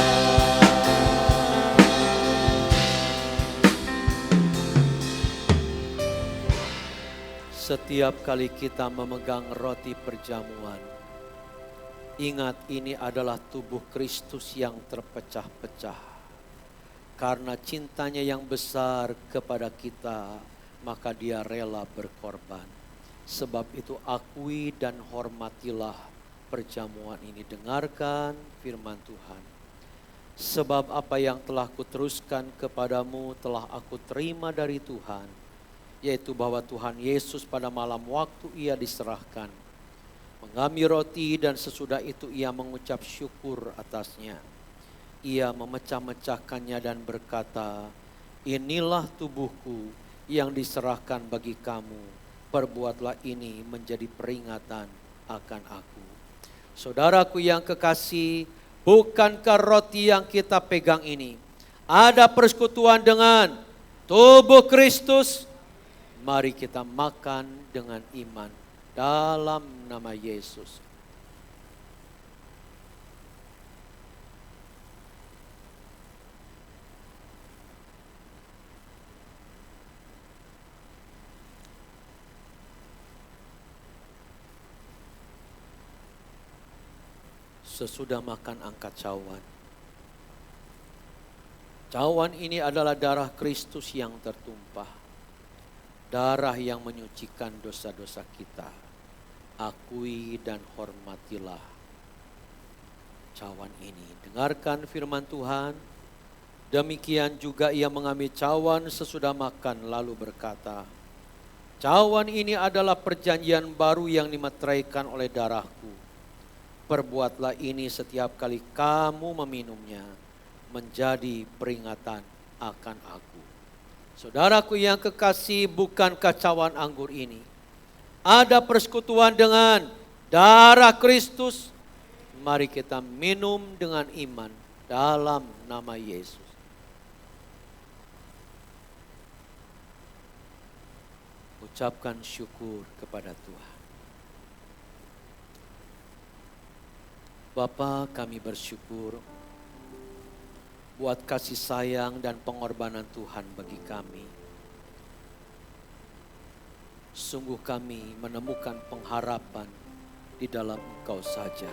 Setiap kali kita memegang roti perjamuan, ingat ini adalah tubuh Kristus yang terpecah-pecah. Karena cintanya yang besar kepada kita, maka Dia rela berkorban. Sebab itu akui dan hormatilah perjamuan ini. Dengarkan firman Tuhan. Sebab apa yang telah kuteruskan kepadamu telah aku terima dari Tuhan, yaitu bahwa Tuhan Yesus pada malam waktu Ia diserahkan, mengambil roti dan sesudah itu Ia mengucap syukur atasnya. Ia memecah-mecahkannya dan berkata, inilah tubuhku yang diserahkan bagi kamu. Perbuatlah ini menjadi peringatan akan aku. Saudaraku yang kekasih, bukankah roti yang kita pegang ini ada persekutuan dengan tubuh Kristus? Mari kita makan dengan iman dalam nama Yesus. Sesudah makan angkat cawan. Cawan ini adalah darah Kristus yang tertumpah. darah yang menyucikan dosa-dosa kita. Akui dan hormatilah cawan ini. Dengarkan firman Tuhan. Demikian juga ia mengambil cawan sesudah makan lalu berkata, cawan ini adalah perjanjian baru yang dimeteraikan oleh darahku. Perbuatlah ini setiap kali kamu meminumnya, menjadi peringatan akan aku. Saudaraku yang kekasih, bukankah cawan anggur ini ada persekutuan dengan darah Kristus? Mari kita minum dengan iman dalam nama Yesus. Ucapkan syukur kepada Tuhan. Bapa, kami bersyukur buat kasih sayang dan pengorbanan Tuhan bagi kami. Sungguh kami menemukan pengharapan di dalam Engkau saja.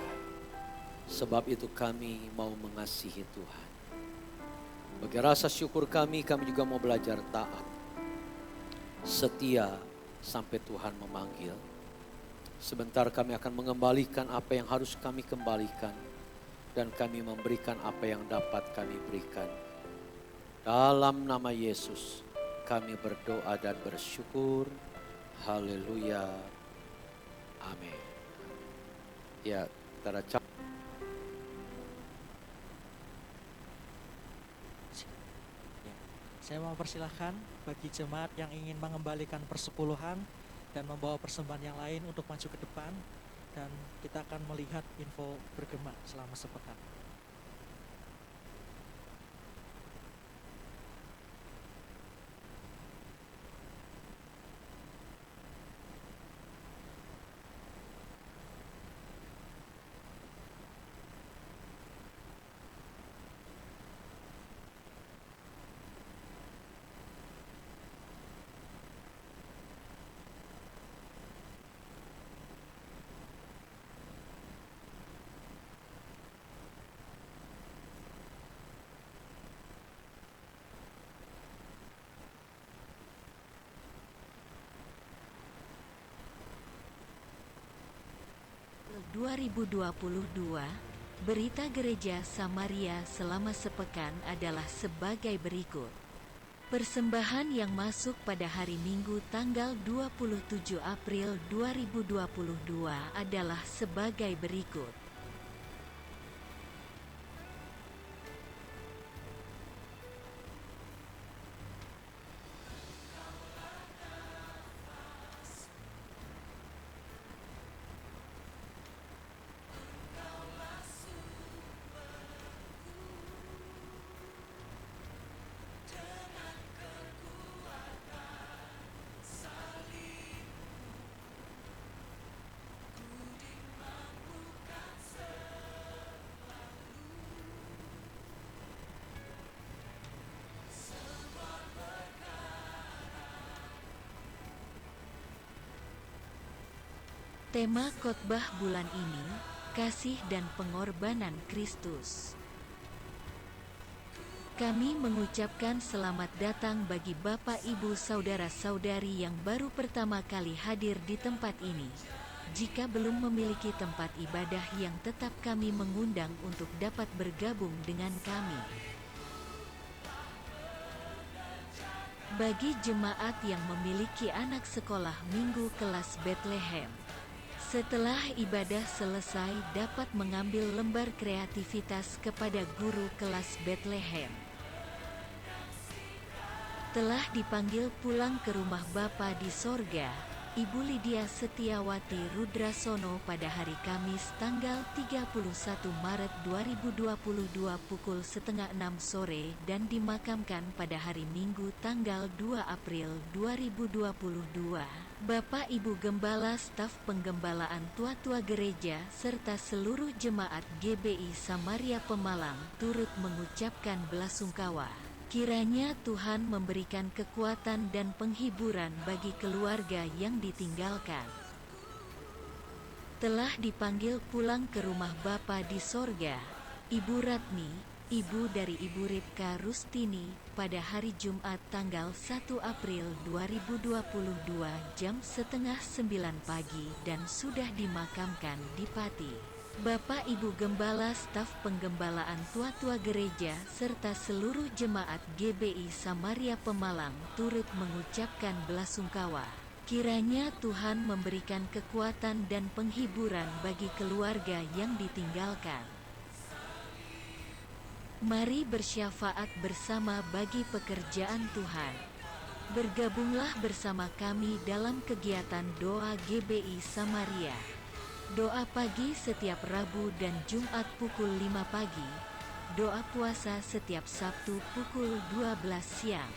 Sebab itu kami mau mengasihi Tuhan. Bagi rasa syukur kami juga mau belajar taat. Setia sampai Tuhan memanggil. Sebentar kami akan mengembalikan apa yang harus kami kembalikan. Dan kami memberikan apa yang dapat kami berikan. Dalam nama Yesus kami berdoa dan bersyukur. Haleluya. Amin. Ya, tanda cap. Saya mau persilahkan bagi jemaat yang ingin mengembalikan persepuluhan dan membawa persembahan yang lain untuk maju ke depan. Dan kita akan melihat info bergema selama sepekan. (2022) Berita Gereja Samaria selama sepekan adalah sebagai berikut. Persembahan yang masuk pada hari Minggu tanggal 27 April 2022 adalah sebagai berikut. Tema khotbah bulan ini, kasih dan pengorbanan Kristus. Kami mengucapkan selamat datang bagi Bapak, Ibu, Saudara-saudari yang baru pertama kali hadir di tempat ini. Jika belum memiliki tempat ibadah yang tetap, kami mengundang untuk dapat bergabung dengan kami. Bagi jemaat yang memiliki anak sekolah minggu kelas Bethlehem, setelah ibadah selesai dapat mengambil lembar kreativitas kepada guru kelas Bethlehem. Telah dipanggil pulang ke rumah Bapa di sorga, Ibu Lydia Setiawati Rudrasono pada hari Kamis tanggal 31 Maret 2022 pukul 5:30 sore dan dimakamkan pada hari Minggu tanggal 2 April 2022. Bapak Ibu Gembala, staf penggembalaan, tua-tua gereja, serta seluruh jemaat GBI Samaria Pemalang turut mengucapkan belasungkawa. Kiranya Tuhan memberikan kekuatan dan penghiburan bagi keluarga yang ditinggalkan. Telah dipanggil pulang ke rumah Bapa di sorga, Ibu Ratni, ibu dari Ibu Ripka Rustini, pada hari Jumat tanggal 1 April 2022 jam setengah 9 pagi dan sudah dimakamkan di Pati. Bapak Ibu Gembala, staf penggembalaan tua-tua gereja, serta seluruh jemaat GBI Samaria Pemalang turut mengucapkan belasungkawa. Kiranya Tuhan memberikan kekuatan dan penghiburan bagi keluarga yang ditinggalkan. Mari bersyafaat bersama bagi pekerjaan Tuhan. Bergabunglah bersama kami dalam kegiatan doa GBI Samaria. Doa pagi setiap Rabu dan Jumat pukul 5 pagi. Doa puasa setiap Sabtu pukul 12 siang.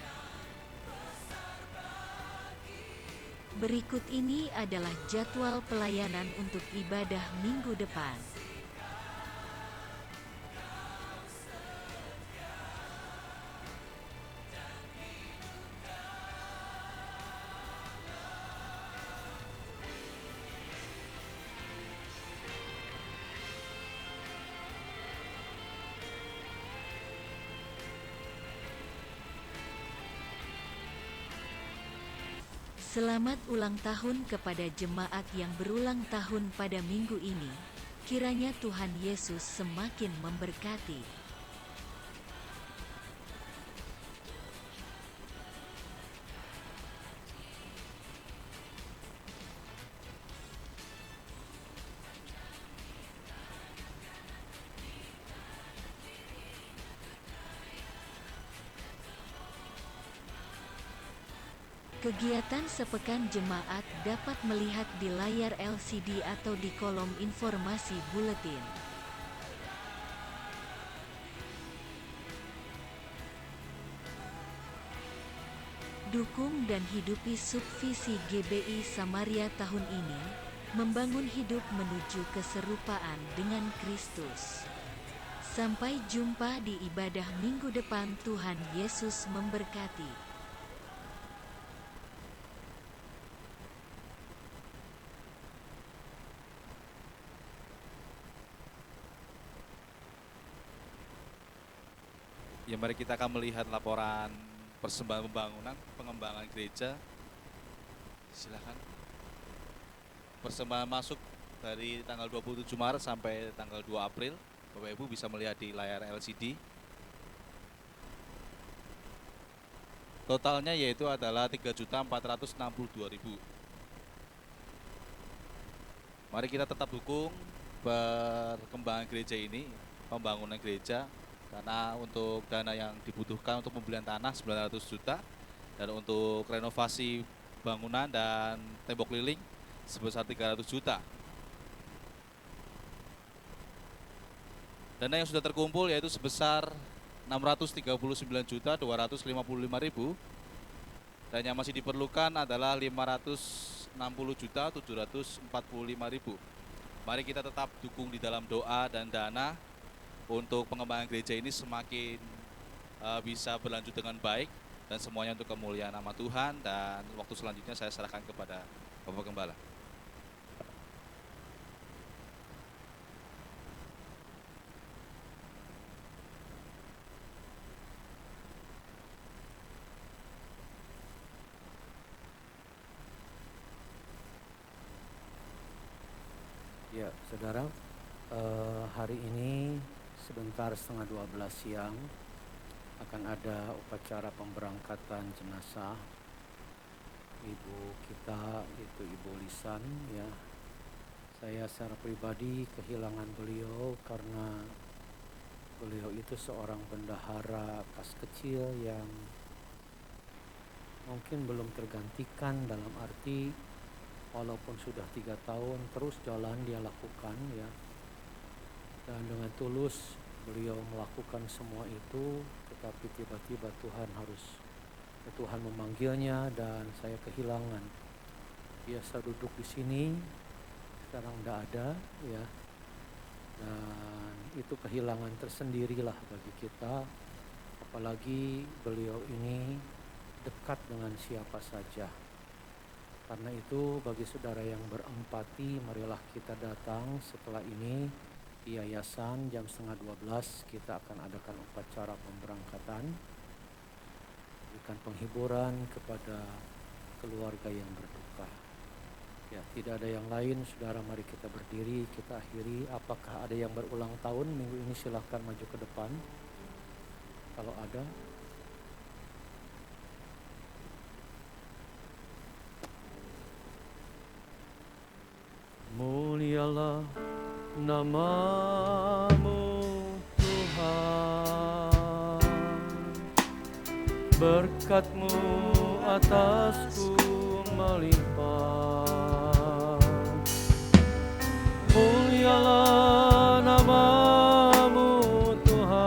Berikut ini adalah jadwal pelayanan untuk ibadah minggu depan. Selamat ulang tahun kepada jemaat yang berulang tahun pada minggu ini. Kiranya Tuhan Yesus semakin memberkati. Kegiatan sepekan jemaat dapat melihat di layar LCD atau di kolom informasi buletin. Dukung dan hidupi subvisi GBI Samaria tahun ini, membangun hidup menuju keserupaan dengan Kristus. Sampai jumpa di ibadah minggu depan. Tuhan Yesus memberkati. Ya, mari kita akan melihat laporan persembahan pembangunan pengembangan gereja. Silakan. Persembahan masuk dari tanggal 27 Maret sampai tanggal 2 April. Bapak Ibu bisa melihat di layar LCD. Totalnya yaitu adalah 3.462.000. Mari kita tetap dukung perkembangan gereja ini, pembangunan gereja. Karena untuk dana yang dibutuhkan untuk pembelian tanah 900 juta dan untuk renovasi bangunan dan tembok keliling sebesar 300 juta. Dana yang sudah terkumpul yaitu sebesar 639.255.000 dan yang masih diperlukan adalah 560.745.000. Mari kita tetap dukung di dalam doa dan dana untuk pengembangan gereja ini semakin bisa berlanjut dengan baik dan semuanya untuk kemuliaan nama Tuhan. Dan waktu selanjutnya saya serahkan kepada Bapak Gembala. Ya, saudara, hari ini sebentar setengah 12 siang akan ada upacara pemberangkatan jenazah ibu kita, yaitu Ibu Lisan. Ya, saya secara pribadi kehilangan beliau karena beliau itu seorang bendahara kas kecil yang mungkin belum tergantikan, dalam arti walaupun sudah 3 tahun terus jalan dia lakukan, ya. Dan dengan tulus beliau melakukan semua itu, tetapi tiba-tiba Tuhan memanggilnya dan saya kehilangan. Biasa duduk di sini, sekarang tidak ada, ya. Dan itu kehilangan tersendirilah bagi kita, apalagi beliau ini dekat dengan siapa saja. Karena itu bagi saudara yang berempati, marilah kita datang setelah ini di yayasan jam 11:30 kita akan adakan upacara pemberangkatan, berikan penghiburan kepada keluarga yang berduka. Ya, tidak ada yang lain, saudara, mari kita berdiri, kita akhiri. Apakah ada yang berulang tahun minggu ini? Silahkan maju ke depan kalau ada. Mulialah nama-Mu Tuhan, berkat-Mu atasku melimpah. Mulialah nama-Mu Tuhan,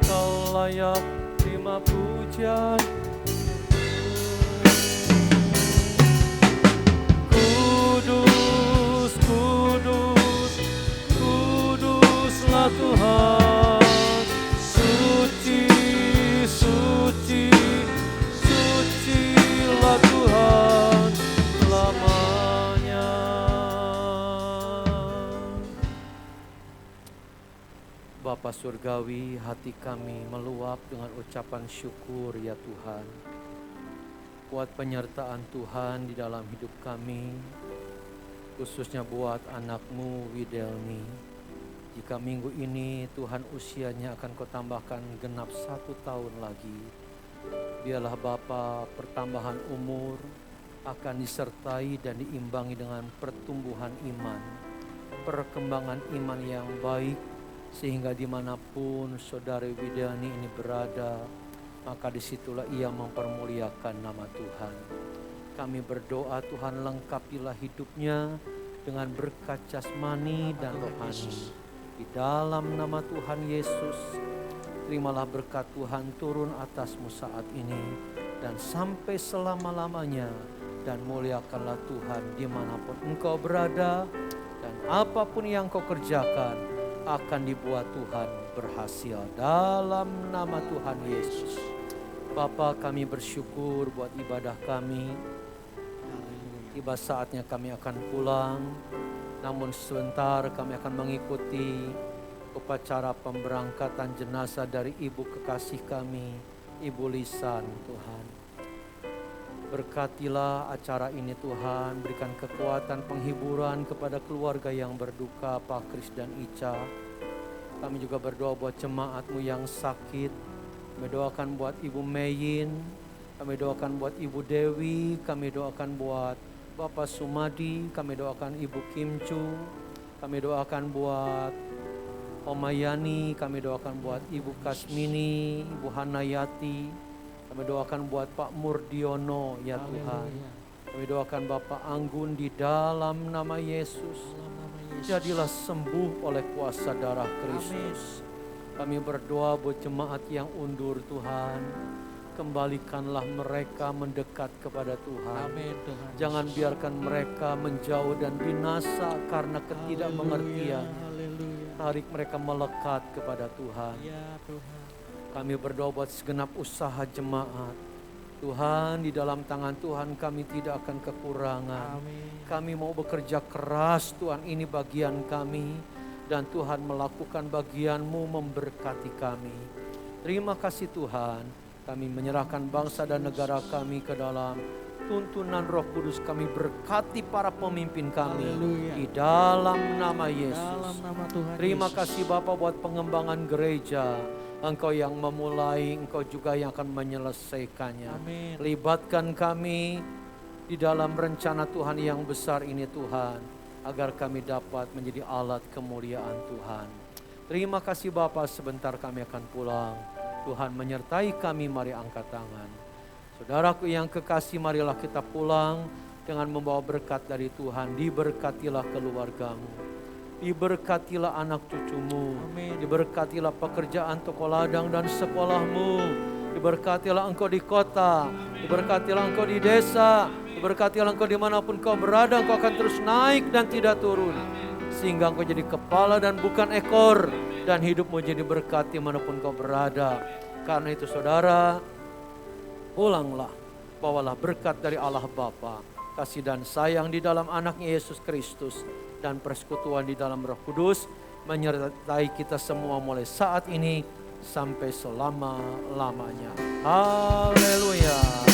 Kau layak terima pujian. Kudus, kudus, kuduslah Tuhan, suci, suci, sucilah Tuhan selamanya. Bapa Surgawi, hati kami meluap dengan ucapan syukur ya Tuhan. Buat penyertaan Tuhan di dalam hidup kami, khususnya buat anak-Mu Widelmi. Jika minggu ini Tuhan usianya akan Kau tambahkan genap 1 tahun lagi, biarlah Bapa pertambahan umur akan disertai dan diimbangi dengan pertumbuhan iman, perkembangan iman yang baik, sehingga dimanapun saudari Widelmi ini berada, maka disitulah ia mempermuliakan nama Tuhan. Kami berdoa Tuhan lengkapilah hidupnya dengan berkat jasmani dan rohani. Di dalam nama Tuhan Yesus, terimalah berkat Tuhan turun atasmu saat ini dan sampai selama-lamanya. Dan muliakanlah Tuhan dimanapun engkau berada, dan apapun yang kau kerjakan akan dibuat Tuhan berhasil dalam nama Tuhan Yesus. Bapa, kami bersyukur buat ibadah kami. Tiba saatnya kami akan pulang, namun sebentar kami akan mengikuti upacara pemberangkatan jenazah dari ibu kekasih kami, Ibu Lisan Tuhan. Berkatilah acara ini Tuhan, berikan kekuatan penghiburan kepada keluarga yang berduka, Pak Kris dan Ica. Kami juga berdoa buat jemaat-Mu yang sakit. Kami doakan buat Ibu Meyin, kami doakan buat Ibu Dewi, kami doakan buat Bapak Sumadi, kami doakan Ibu Kimcu, kami doakan buat Oma Yani, kami doakan buat Ibu Kasmini, Ibu Hanayati, kami doakan buat Pak Murdiono ya Tuhan. Kami doakan Bapak Anggun di dalam nama Yesus. Jadilah sembuh oleh kuasa darah Kristus. Kami berdoa buat jemaat yang undur Tuhan. Kembalikanlah mereka mendekat kepada Tuhan. Amin Tuhan. Jangan biarkan mereka menjauh dan binasa karena ketidakmengertian. Tarik mereka melekat kepada Tuhan. Ya Tuhan. Kami berdoa buat segenap usaha jemaat. Tuhan, di dalam tangan Tuhan kami tidak akan kekurangan. Amin. Kami mau bekerja keras Tuhan, ini bagian kami. Dan Tuhan melakukan bagian-Mu memberkati kami. Terima kasih Tuhan, kami menyerahkan bangsa dan negara kami ke dalam tuntunan Roh Kudus. Kami berkati para pemimpin kami. Haleluya. Di dalam nama Yesus. Dalam nama Tuhan Terima Yesus. kasih Bapa buat pengembangan gereja. Engkau yang memulai, Engkau juga yang akan menyelesaikannya. Amin. Libatkan kami di dalam rencana Tuhan yang besar ini Tuhan, agar kami dapat menjadi alat kemuliaan Tuhan. Terima kasih Bapa, sebentar kami akan pulang. Tuhan menyertai kami, mari angkat tangan. Saudaraku yang kekasih, marilah kita pulang dengan membawa berkat dari Tuhan. Diberkatilah keluargamu, diberkatilah anak cucumu, Amin. diberkatilah pekerjaan toko ladang dan sekolahmu, diberkatilah engkau di kota, diberkatilah engkau di desa, diberkatilah engkau dimanapun kau berada. Engkau akan terus naik dan tidak turun, sehingga engkau jadi kepala dan bukan ekor, dan hidupmu jadi berkat dimanapun kau berada. Karena itu saudara, pulanglah, bawalah berkat dari Allah Bapa, kasih dan sayang di dalam anaknya Yesus Kristus, dan persekutuan di dalam Roh Kudus menyertai kita semua mulai saat ini sampai selama-lamanya. Haleluya.